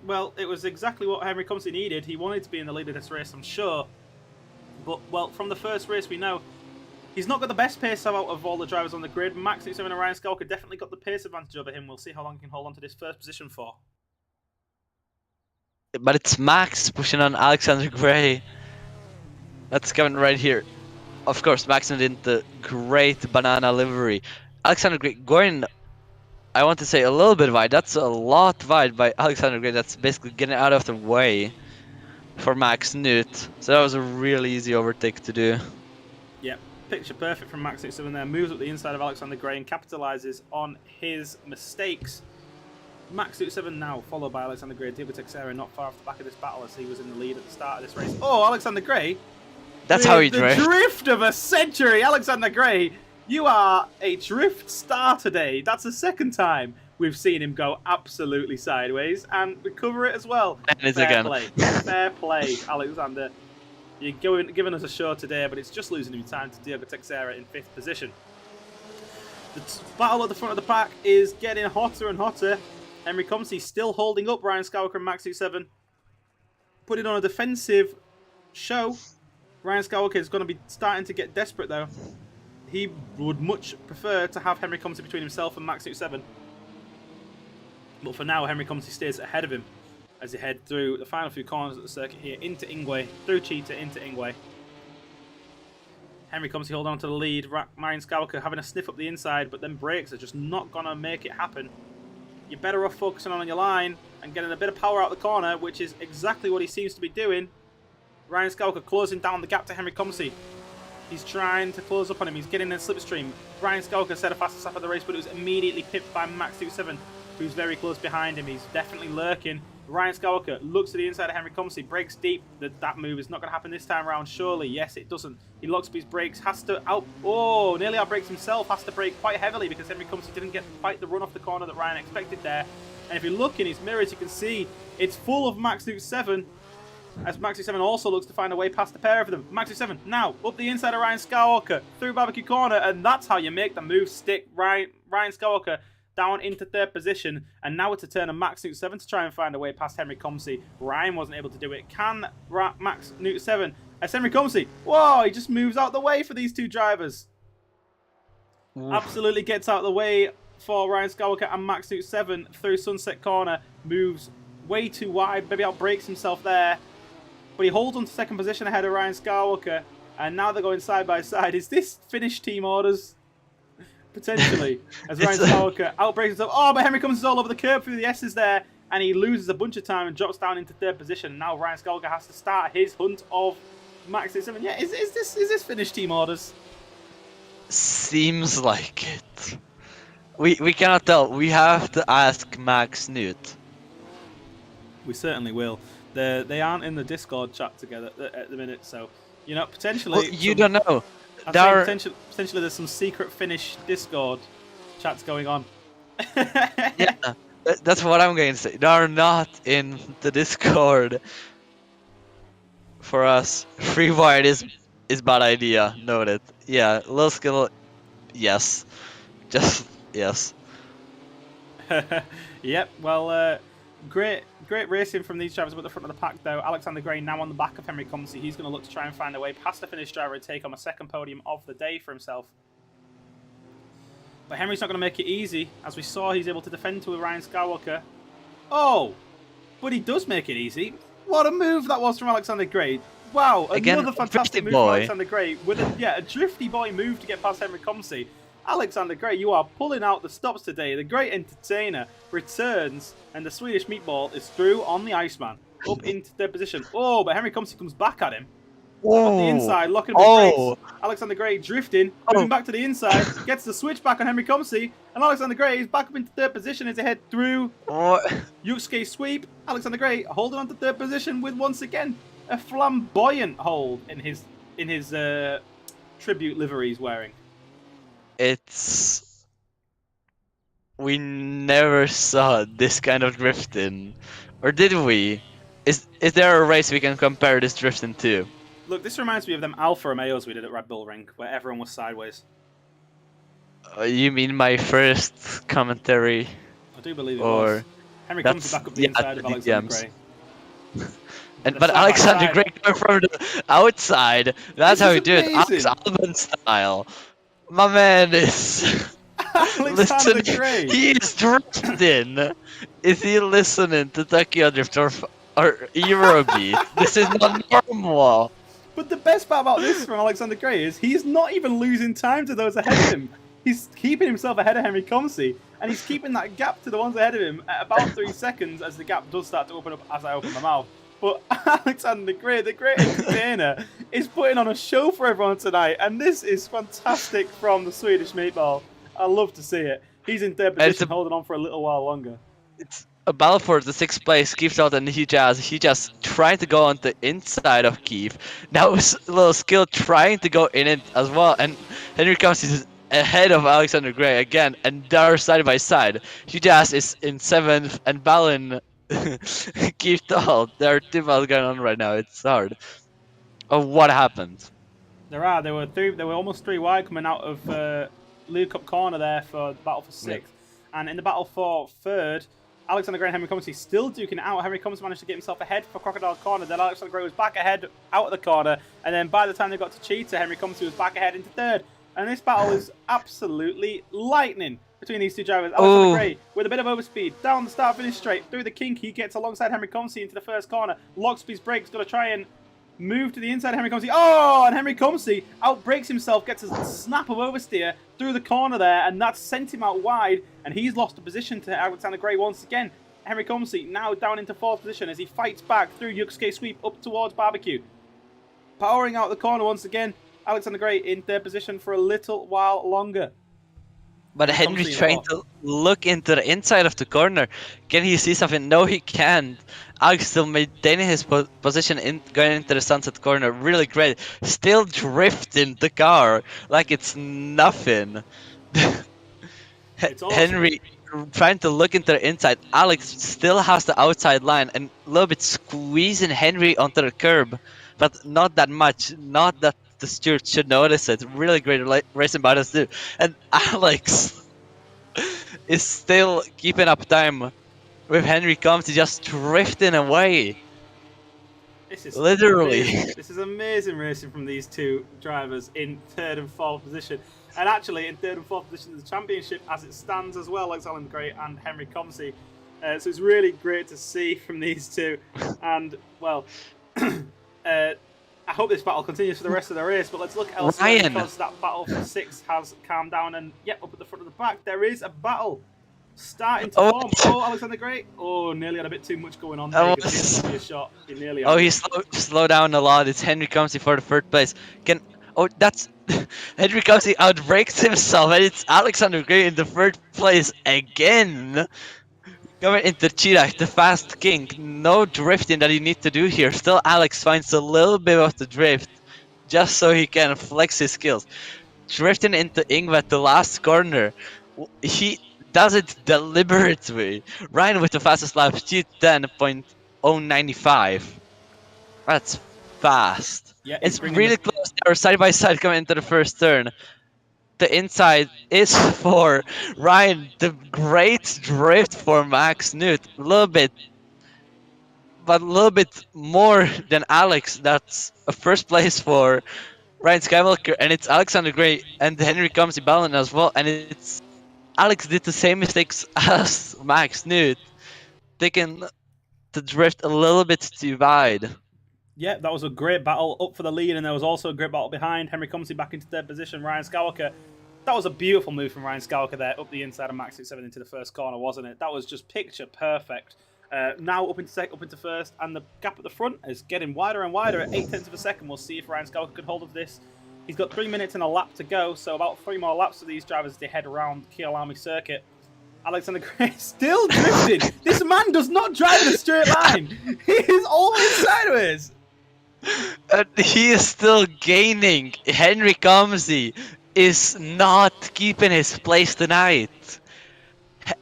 Well, it was exactly what Henri Komsi needed. He wanted to be in the lead of this race, I'm sure. But, well, from the first race, we know he's not got the best pace out of all the drivers on the grid. Max Newt 7 and Ryan Skywalker definitely got the pace advantage over him. We'll see how long he can hold on to this first position for. But it's Max pushing on Alexander Gray. That's coming right here. Of course, Max in the great banana livery. Alexander Gray going, I want to say, a little bit wide. That's a lot wide by Alexander Gray. That's basically getting out of the way for Max Newt. So that was a really easy overtake to do. Yeah, picture perfect from Max Newt 7 there. Moves up the inside of Alexander Gray and capitalises on his mistakes. Max Newt 7 now, followed by Alexander Gray. Diogo Teixeira not far off the back of this battle as he was in the lead at the start of this race. Oh, Alexander Gray. That's how he drifts. The drift of a century. Alexander Gray, you are a drift star today. That's the second time we've seen him go absolutely sideways and recover it as well. And it's Fair again. play. Fair play, Alexander. You're giving us a show today, but it's just losing him time to Diogo Teixeira in 5th position. The battle at the front of the pack is getting hotter and hotter. Henri Komsi still holding up Ryan Skywalker and Max Newt 7. Putting on a defensive show. Ryan Skywalker is going to be starting to get desperate, though. He would much prefer to have Henri Komsi between himself and Max Newt 7. But for now, Henri Komsi stays ahead of him as he head through the final few corners of the circuit here into Ingwe, through Cheetah into Ingwe. Henri Komsi holding on to the lead. Ryan Skywalker having a sniff up the inside, but then brakes are just not going to make it happen. You're better off focusing on your line and getting a bit of power out the corner, which is exactly what he seems to be doing. Ryan Skywalker closing down the gap to Henri Komsi. He's trying to close up on him. He's getting in a slipstream. Ryan Skywalker set a fastest lap of the race, but it was immediately pipped by Max Newt 7, who's very close behind him. He's definitely lurking. Ryan Skywalker looks to the inside of Henri Komsi, brakes deep. That move is not going to happen this time around, surely. Yes, it doesn't. He locks up his brakes, has to nearly outbrakes himself, has to brake quite heavily because Henri Komsi didn't get quite the run off the corner that Ryan expected there. And if you look in his mirrors, you can see it's full of Max Newt 7. As Max Newt 7 also looks to find a way past the pair of them. Max Newt 7 now up the inside of Ryan Skywalker through Barbecue Corner, and that's how you make the move stick. Ryan Skywalker down into 3rd position, and now it's a turn of Max Newt 7 to try and find a way past Henri Komsi. Ryan wasn't able to do it. Can Max Newt 7 as Henri Komsi? Whoa, he just moves out the way for these two drivers. Oof. Absolutely gets out the way for Ryan Skywalker and Max Newt 7 through Sunset Corner. Moves way too wide, maybe outbrakes himself there. But he holds on to 2nd position ahead of Ryan Skywalker. And now they're going side by side. Is this Finnish team orders? Potentially. As Ryan Skywalker outbrakes himself. Oh, but Henri Komsi all over the curb through the S's there. And he loses a bunch of time and drops down into 3rd position. Now Ryan Skywalker has to start his hunt of Max Newt 7. Yeah, is this Finnish team orders? Seems like it. We cannot tell. We have to ask Max Newt. We certainly will. They aren't in the Discord chat together at the minute, so you know potentially. Well, you don't know. Potentially, there's some secret Finnish Discord chats going on. Yeah, That's what I'm going to say. They are not in the Discord for us. Free wired is bad idea. Noted. Yeah, low skill. Yes. Just yes. Yep. Well, great racing from these drivers at the front of the pack, though. Alexander Gray now on the back of Henri Komsi. He's going to look to try and find a way past the finish driver and take on a second podium of the day for himself. But Henry's not going to make it easy. As we saw, he's able to defend to Ryan Skywalker. Oh, but he does make it easy. What a move that was from Alexander Gray. Wow, Again, another fantastic move from Alexander Gray with a drifty boy move to get past Henri Komsi. Alexander Gray, you are pulling out the stops today. The great entertainer returns, and the Swedish meatball is through on the Iceman. Up into third position. Oh, but Henri Komsi comes back at him. On the inside, locking up his brakes. Alexander Gray drifting, moving back to the inside, gets the switch back on Henri Komsi, and Alexander Gray is back up into third position as they head through Yusuke sweep. Alexander Gray holding on to third position with once again a flamboyant hold in his tribute livery he's wearing. We never saw this kind of drifting, or did we? Is there a race we can compare this drifting to? Look, this reminds me of them Alfa Romeos we did at Red Bull Ring, where everyone was sideways. You mean my first commentary? I do believe it was. Henri comes back up the inside of Alexander Gray. But Alexander Gray coming from the outside, that's how he do it, Alex Albon style. My man is... Alexander Gray! He is drifting! Is he listening to Tokyo Drift or Eurobeat? This is not normal! But the best part about this from Alexander Gray is he's not even losing time to those ahead of him. He's keeping himself ahead of Henri Komsi, and he's keeping that gap to the ones ahead of him at about 3 seconds as the gap does start to open up as I open my mouth. But Alexander Gray, the great entertainer, is putting on a show for everyone tonight, and this is fantastic from the Swedish meatball. I love to see it. He's in third position, holding on for a little while longer. It's a battle for the 6th place. Keith out and he just tried to go on the inside of Keith. Now was a little skill trying to go in it as well, and Henri Komsi is ahead of Alexander Gray again, and they're side by side. Hijas is in 7th, and Balin Keith Dahl. There are 2 battles going on right now. It's hard. Oh, what happened? There were almost 3 wide coming out of Lead Cup corner there for the battle for 6th. Yep. And in the battle for 3rd, Alexander Gray and Henri Komsi still duking it out. Henri Komsi managed to get himself ahead for Crocodile Corner. Then Alexander Gray was back ahead out of the corner. And then by the time they got to Cheetah, Henri Komsi was back ahead into 3rd. And this battle is absolutely lightning between these 2 drivers. Alexander Gray with a bit of overspeed down the start finish straight through the kink. He gets alongside Henri Komsi into the first corner. Locks his brakes, going to try and move to the inside of Henri Komsi. Oh, and Henri Komsi outbrakes himself, gets a snap of oversteer through the corner there, and that sent him out wide, and he's lost a position to Alexander Gray once again. Henri Komsi now down into 4th position as he fights back through Yusuke sweep up towards Barbecue. Powering out the corner once again, Alexander Gray in 3rd position for a little while longer. But Henry trying to look into the inside of the corner. Can he see something? No, he can't. Alex still maintaining his position going into the sunset corner. Really great. Still drifting the car like it's nothing. It's awesome. Henry trying to look into the inside. Alex still has the outside line and a little bit squeezing Henry onto the curb. But not that much. Not that the stewards should notice it. Really great racing by us too. And Alex is still keeping up time with Henri Komsi just drifting away. This is literally amazing. This is amazing racing from these 2 drivers in 3rd and 4th position. And actually in 3rd and 4th position in the championship as it stands as well, Alexander Gray and Henri Komsi. So it's really great to see from these 2. And well, I hope this battle continues for the rest of the race, but let's look elsewhere because that battle for 6 has calmed down, and yep, up at the front of the pack, there is a battle starting to form. Oh, Alexander Gray. Oh, nearly had a bit too much going on there. He shot. He nearly he slowed down a lot. It's Henri Komsi for the 3rd place. That's Henri Komsi outbrakes himself, and it's Alexander Gray in the 3rd place again. Coming into Chirac, the fast king. No drifting that you need to do here. Still Alex finds a little bit of the drift just so he can flex his skills. Drifting into Ingve at the last corner. does it deliberately. Ryan with the fastest lap, 2:10.095. That's fast. Yeah, he's It's bringing the. really close. They're side by side coming into the first turn. The inside is for Ryan. The great drift for Max Newt. A little bit, but a little bit more than Alex. That's a first place for Ryan Skywalker, and it's Alexander Gray and Henry Komsi Ballon as well. And it's Alex did the same mistakes as Max Newt, taking the drift a little bit too wide. Yeah, that was a great battle up for the lead, and there was also a great battle behind. Henry Komsi back into third position. Ryan Skywalker. That was a beautiful move from Ryan Skywalker there, up the inside of Max 67 into the first corner, wasn't it? That was just picture perfect. Now up into first, and the gap at the front is getting wider and wider at 0.8 of a second. We'll see if Ryan Skywalker can hold of this. He's got 3 minutes and a lap to go, so about 3 more laps for these drivers to head around Kyalami circuit. Alexander Gray still drifting. This man does not drive in a straight line. He is always sideways. And he is still gaining. Henry Komsi is not keeping his place tonight.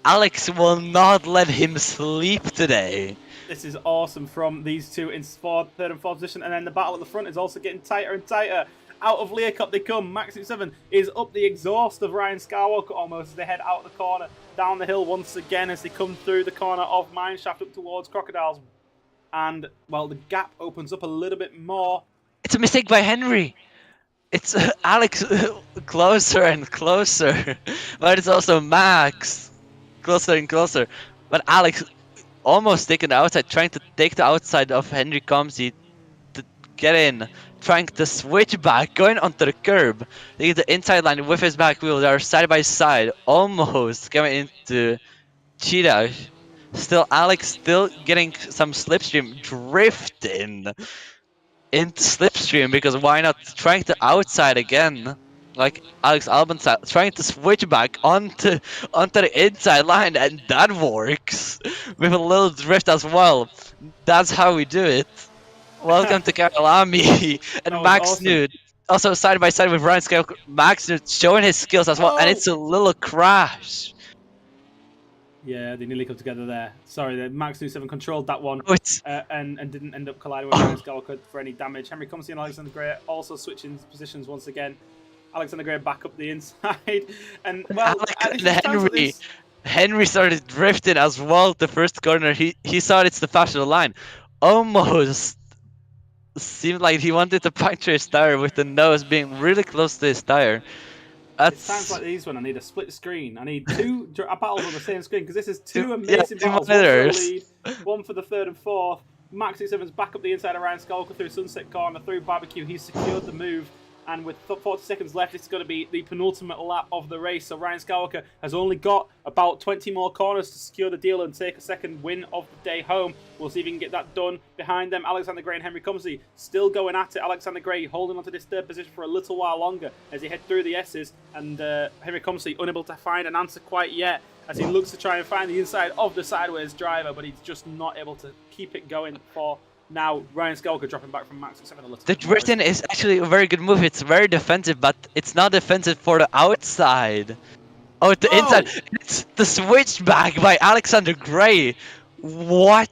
Alex will not let him sleep today. This is awesome from these two in third and fourth position, and then the battle at the front is also getting tighter and tighter. Out of Learcup they come. Max 67 is up the exhaust of Ryan Skywalker almost as they head out of the corner, down the hill once again as they come through the corner of Mineshaft up towards Crocodiles. And, well, the gap opens up a little bit more. It's a mistake by Henry. It's Alex closer and closer. But it's also Max closer and closer. But Alex almost taking the outside, trying to take the outside of Henry Komsi to get in. Trying to switch back, going onto the curb. They get the inside line with his back wheel. They are side by side, almost coming into Cheetah. Still, Alex still getting some slipstream, drifting into slipstream because why not? Trying to outside again, like Alex Albon style, trying to switch back onto the inside line, and that works with a little drift as well. That's how we do it. Welcome to Kyalami and Max awesome. Newt. Also side by side with Ryan Skywalker. Max Newt showing his skills as well, and it's a little crash. Yeah, they nearly come together there. Sorry, the Max 27 controlled that one and didn't end up colliding with Ryan Skywalker for any damage. Henry Komsi and Alexander Gray also switching positions once again. Alexander Gray back up the inside, and well, Henry started drifting as well. The first corner, he saw it's the faster line. Almost seemed like he wanted to puncture his tire with the nose being really close to his tire. It's times like these when I need a split screen. I need two battles on the same screen because this is two amazing battles. One for the lead, one for the third and fourth. Max 67's back up the inside of Ryan Skywalker through Sunset Corner, through Barbecue. He's secured the move. And with 40 seconds left, it's going to be the penultimate lap of the race. So Ryan Skywalker has only got about 20 more corners to secure the deal and take a second win of the day home. We'll see if he can get that done. Behind them, Alexander Gray and Henry Komsi still going at it. Alexander Gray holding onto this third position for a little while longer as he head through the S's. And Henry Komsi unable to find an answer quite yet as he looks to try and find the inside of the sideways driver, but he's just not able to keep it going for... Now, Ryan Skywalker dropping back from Max 7 a little bit. The drifting is actually a very good move. It's very defensive, but it's not defensive for the outside. Oh, the inside. It's the switchback by Alexander Gray. What?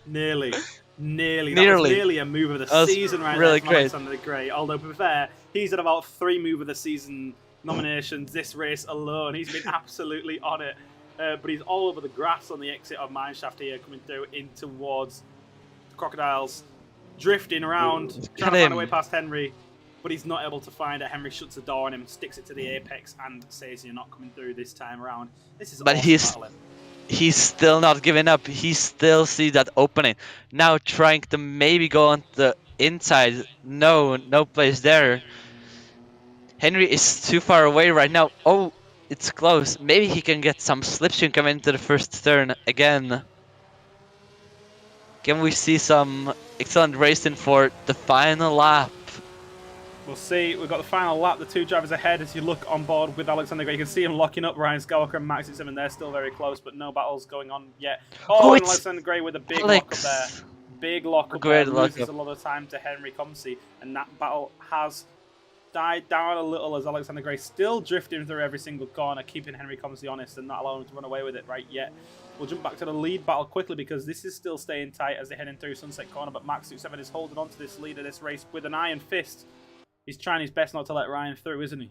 Nearly. That was nearly a move of the season right there from Alexander Gray. Although, to be fair, he's had about 3 move of the season nominations this race alone. He's been absolutely on it. But he's all over the grass on the exit of Mineshaft here, coming through in towards... Crocodiles, drifting around, trying to find a way past Henry, but he's not able to find it. Henry shuts the door on him, sticks it to the apex, and says you're not coming through this time around. This is awesome. He's still not giving up. He still sees that opening. Now trying to maybe go on the inside. No place there. Henry is too far away right now. Oh, it's close. Maybe he can get some slipstream coming into the first turn again. Can we see some excellent racing for the final lap? We'll see. We've got the final lap. The 2 drivers ahead as you look on board with Alexander Gray. You can see him locking up Ryan Skywalker and Max 67. They're still very close, but no battles going on yet. Oh, and Alexander Gray with a big lock up there. Big lock up there. Loses a lot of time to Henry Komsi, and that battle has died down a little as Alexander Gray still drifting through every single corner, keeping Henri Komsi honest and not allowing him to run away with it right yet. We'll jump back to the lead battle quickly because this is still staying tight as they're heading through Sunset Corner, but Max27 is holding on to this lead of this race with an iron fist. He's trying his best not to let Ryan through, isn't he?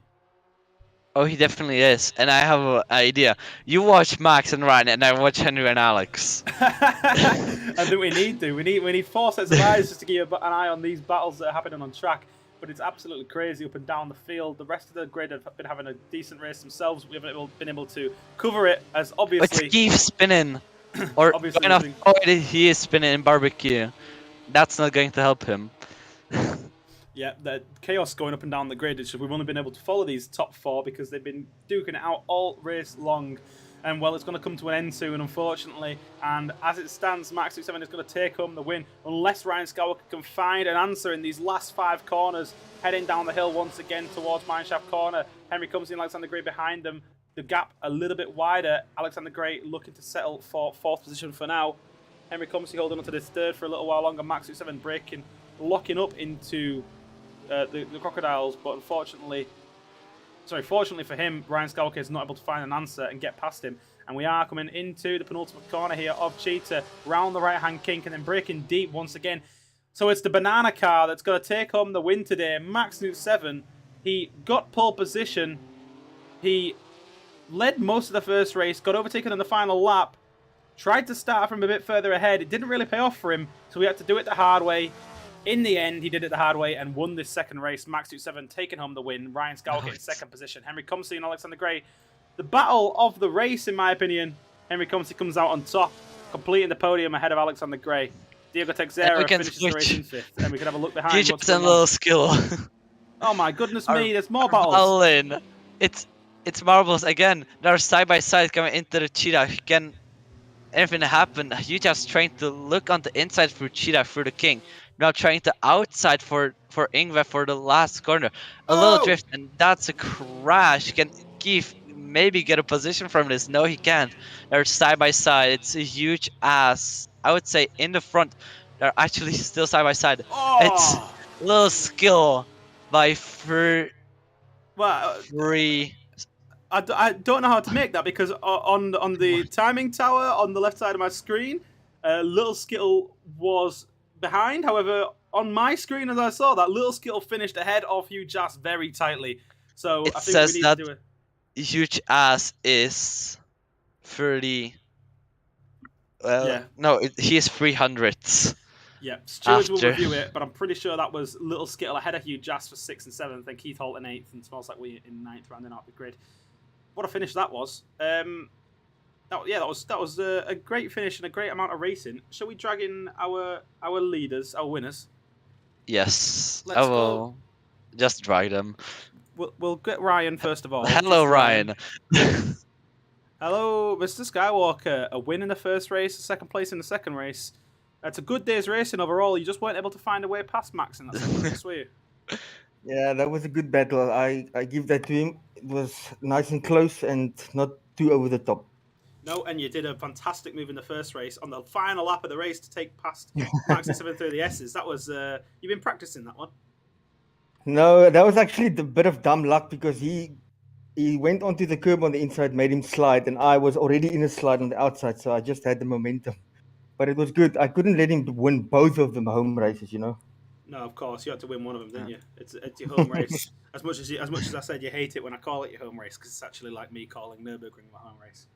Oh, he definitely is. And I have an idea. You watch Max and Ryan, and I watch Henry and Alex. I think we need to. We need 4 sets of eyes just to keep an eye on these battles that are happening on track. But it's absolutely crazy up and down the field. The rest of the grid have been having a decent race themselves. We haven't been able to cover it as obviously. It's Keith spinning. Or obviously enough. Oh, he is spinning in barbecue. That's not going to help him. Yeah, the chaos going up and down the grid. We've only been able to follow these top 4 because they've been duking it out all race long. And, well, it's going to come to an end soon, unfortunately. And as it stands, Max27 is going to take home the win unless Ryan Skywalker can find an answer in these last 5 corners. Heading down the hill once again towards Mineshaft Corner. Henry Komsi and Alexander Gray behind them. The gap a little bit wider. Alexander Gray looking to settle for 4th position for now. Henry Komsi holding on to this 3rd for a little while longer. Max27 breaking, locking up into the Crocodiles, but fortunately for him, Ryan Skywalker is not able to find an answer and get past him. And we are coming into the penultimate corner here of Cheetah, round the right-hand kink and then breaking deep once again. So it's the banana car that's going to take home the win today. Max27, he got pole position. He led most of the first race, got overtaken in the final lap, tried to start from a bit further ahead. It didn't really pay off for him, so we had to do it the hard way. In the end, he did it the hard way and won this second race. Max27 taking home the win. Ryan Skywalker in 2nd position. Henri Komsi and Alexander Gray. The battle of the race, in my opinion. Henri Komsi comes out on top, completing the podium ahead of Alexander Gray. Diego Texera finishes the race in 5th. And we can have a look behind. He just a little skill. Oh my goodness me, there's more battles. Alan, it's marvelous. Again, they're side by side coming into the Cheetah. Can anything happen? You just trying to look on the inside through Cheetah, through the King. Now trying to outside for Ingve for the last corner. A little drift, and that's a crash. Can Keith maybe get a position from this? No, he can't. They're side by side. It's a huge ass. I would say in the front, they're actually still side by side. It's a little skill by three. I don't know how to make that because on the timing tower on the left side of my screen, Little Skittle was behind. However, on my screen, as I saw, that Little Skittle finished ahead of Huge Ass very tightly. So It I think says we need that to do it. Huge Ass is 30. Well, Yeah. no, he is 300s. Yeah, Stewards will After. review it, but I'm pretty sure that was Little Skittle ahead of Huge Ass for 6th and 7th, and Keith Holt in 8th, and Smells Like We in 9th, rounding out the grid. What a finish that was. That was a great finish and a great amount of racing. Shall we drag in our leaders, our winners? Yes, Let's I will just drag them. We'll get Ryan first of all. Hello, Just Ryan. Hello, Mr. Skywalker. A win in the first race, a 2nd place in the 2nd race. It's a good day's racing overall. You just weren't able to find a way past Max in that 2nd race, were you? Yeah, that was a good battle. I give that to him. It was nice and close and not too over the top. No, and you did a fantastic move in the first race on the final lap of the race to take past Max and 7 through the S's. That was you've been practicing that one. No, that was actually the bit of dumb luck because he went onto the curb on the inside, made him slide, and I was already in a slide on the outside, so I just had the momentum. But it was good. I couldn't let him win both of them home races, you know. No, of course you had to win one of them, didn't you? It's your home race. As much as I said you hate it when I call it your home race, because it's actually like me calling Nürburgring my home race.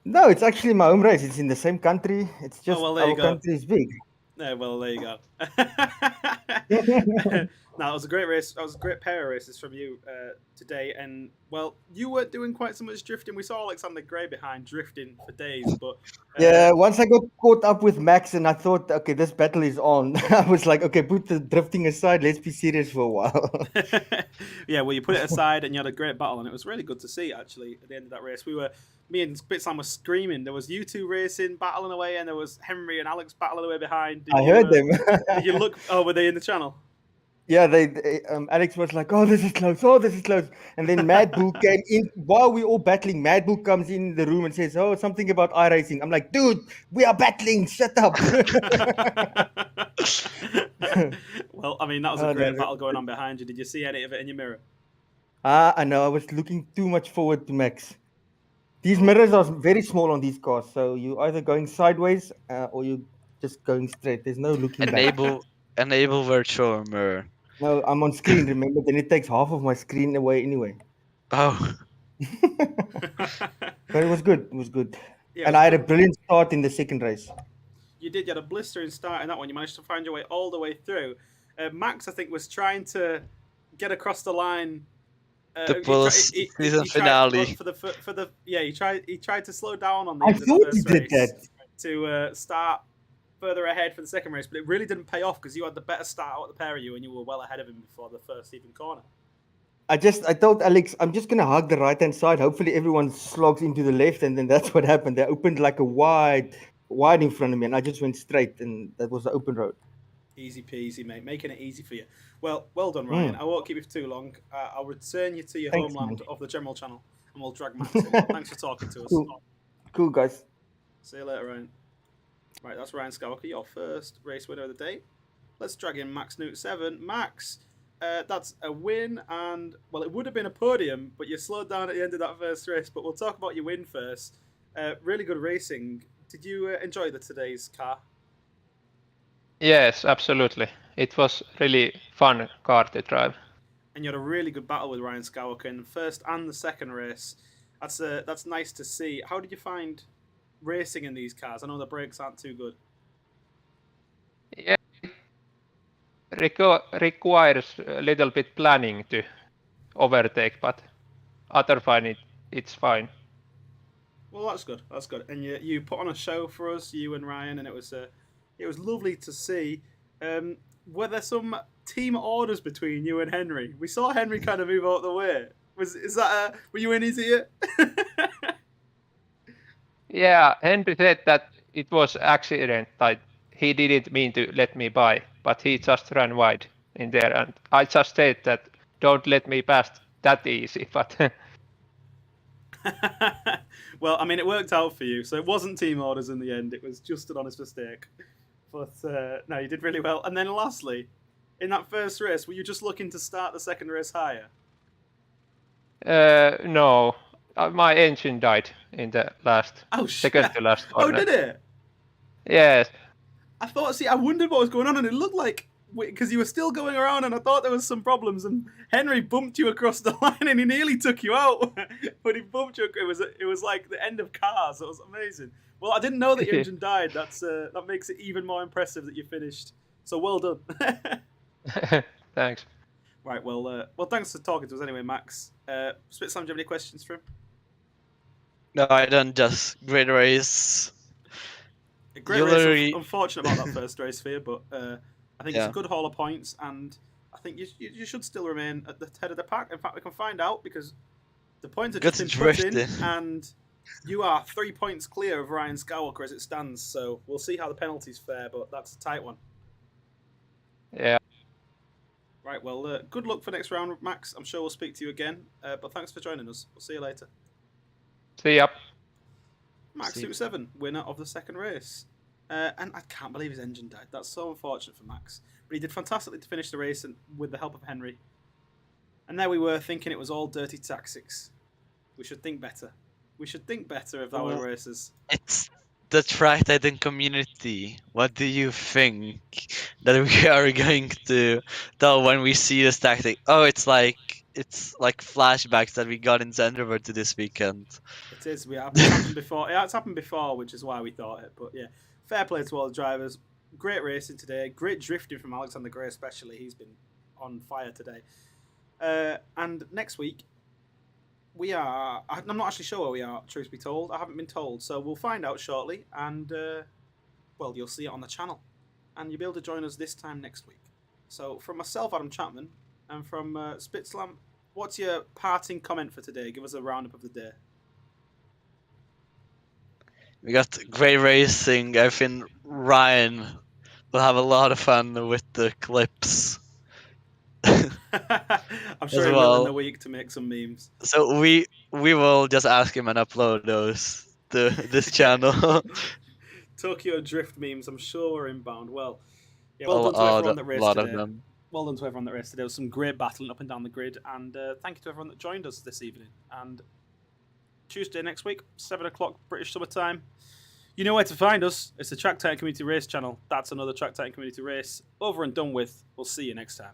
No, it's actually my home race. It's in the same country. It's just well, there you our go. country is big. Yeah, well, there you go. No, it was a great race. That was a great pair of races from you today. And, well, you weren't doing quite so much drifting. We saw Alexander Gray behind drifting for days. But yeah, once I got caught up with Max and I thought, okay, this battle is on. I was like, okay, put the drifting aside. Let's be serious for a while. Yeah, well, you put it aside and you had a great battle. And it was really good to see, actually, at the end of that race. Me and Spitzland were screaming. There was you two racing, battling away, and there was Henry and Alex battling away behind. I heard them. Did you look? Oh, were they in the channel? Yeah, Alex was like, oh, this is close. Oh, this is close. And then Mad Bull came in. While we all battling, Mad Bull comes in the room and says, oh, something about iRacing. I'm like, dude, we are battling. Shut up. Well, I mean, that was a Oh, great that- battle going on behind you. Did you see any of it in your mirror? I know. I was looking too much forward to Max. These Oh. mirrors are very small on these cars, so you either going sideways or you just going straight. There's no looking back. Enable virtual mirror. No, I'm on screen. Remember, then it takes half of my screen away anyway. Oh, But it was good. It was good. Yeah, it And was I a had a good- brilliant start in the second race. You did. You had a blistering start in that one. You managed to find your way all the way through. Max, I think, was trying to get across the line. the Pulse season finale. For the he tried to slow down on the I end of the thought he first did race that. to start further ahead for the second race, but it really didn't pay off because you had the better start out of the pair of you, and you were well ahead of him before the first even corner. I told Alex, I'm just gonna hug the right hand side. Hopefully everyone slogs into the left, and then that's what happened. They opened like a wide in front of me, and I just went straight, and that was the open road. Easy peasy, mate. Making it easy for you. Well done, Ryan. I won't keep you for too long. I'll return you to your Thanks, homeland man. of the General Channel, and we'll drag Max in. Thanks for talking to us. Cool, guys. See you later, Ryan. Right, that's Ryan Skywalker, your first race winner of the day. Let's drag in Max Newt 7. Max, that's a win, and, well, it would have been a podium, but you slowed down at the end of that first race, but we'll talk about your win first. Really good racing. Did you enjoy today's car? Yes, absolutely. It was really fun car to drive. And you had a really good battle with Ryan Skywalker in the first and the second race. That's nice to see. How did you find racing in these cars? I know the brakes aren't too good. Yeah, requires a little bit planning to overtake, but otherwwise it's fine. Well, that's good. That's good. And you put on a show for us, you and Ryan, and it was lovely to see. Were there some team orders between you and Henri? We saw Henri kind of move out the way. Were you in his ear? Yeah, Henry said that it was accident, that he didn't mean to let me by, but he just ran wide in there, and I just said that don't let me pass that easy, but Well, I mean, it worked out for you, so it wasn't team orders in the end. It was just an honest mistake. But no, you did really well. And then lastly, in that first race, were you just looking to start the second race higher? no, my engine died in the last second to last corner. Oh, did it? Yes. I wondered what was going on, and it looked like, because you were still going around, and I thought there was some problems, and Henri bumped you across the line, and he nearly took you out. But he bumped you. It was like the end of cars. It was amazing. Well, I didn't know that your engine died. That makes it even more impressive that you finished. So well done. Thanks. Right. Well, thanks for talking to us anyway, Max. Spitslam, do you have any questions for him? No, I don't. Just great race. A great race. Unfortunate about that first race for you, but I think it's a good haul of points, and I think you should still remain at the head of the pack. In fact, we can find out because the points are just been put in, and you are 3 points clear of Ryan Skywalker as it stands. So we'll see how the penalties fare, but that's a tight one. Yeah. Right. Well, good luck for next round, Max. I'm sure we'll speak to you again. But thanks for joining us. We'll see you later. See ya. Max Suit 7, winner of the second race. And I can't believe his engine died. That's so unfortunate for Max. But he did fantastically to finish the race and with the help of Henri. And there we were thinking it was all dirty tactics. We should think better. We should think better of our racers. It's the track titan community. What do you think that we are going to tell when we see this tactic? Oh, it's like flashbacks that we got in Zandvoort to this weekend. It is. It's happened before. Yeah, it's happened before, which is why we thought it. But yeah, fair play to all the drivers. Great racing today. Great drifting from Alexander Gray, especially. He's been on fire today. And next week, I'm not actually sure where we are, truth be told. I haven't been told. So we'll find out shortly. And, well, you'll see it on the channel. And you'll be able to join us this time next week. So from myself, Adam Chapman, and from Spitslam, what's your parting comment for today? Give us a roundup of the day. We got great racing. I think Ryan will have a lot of fun with the clips. I'm sure he will in the week to make some memes. So we will just ask him and upload those to this channel. Tokyo Drift memes, I'm sure, are inbound. Well, Yeah, well done to everyone that a raced lot today. of them. Well done to everyone that raced today. There was some great battling up and down the grid, and thank you to everyone that joined us this evening. And Tuesday next week, 7 o'clock British Summer Time. You know where to find us. It's the Track Titan Community Race channel. That's another Track Titan Community Race. Over and done with. We'll see you next time.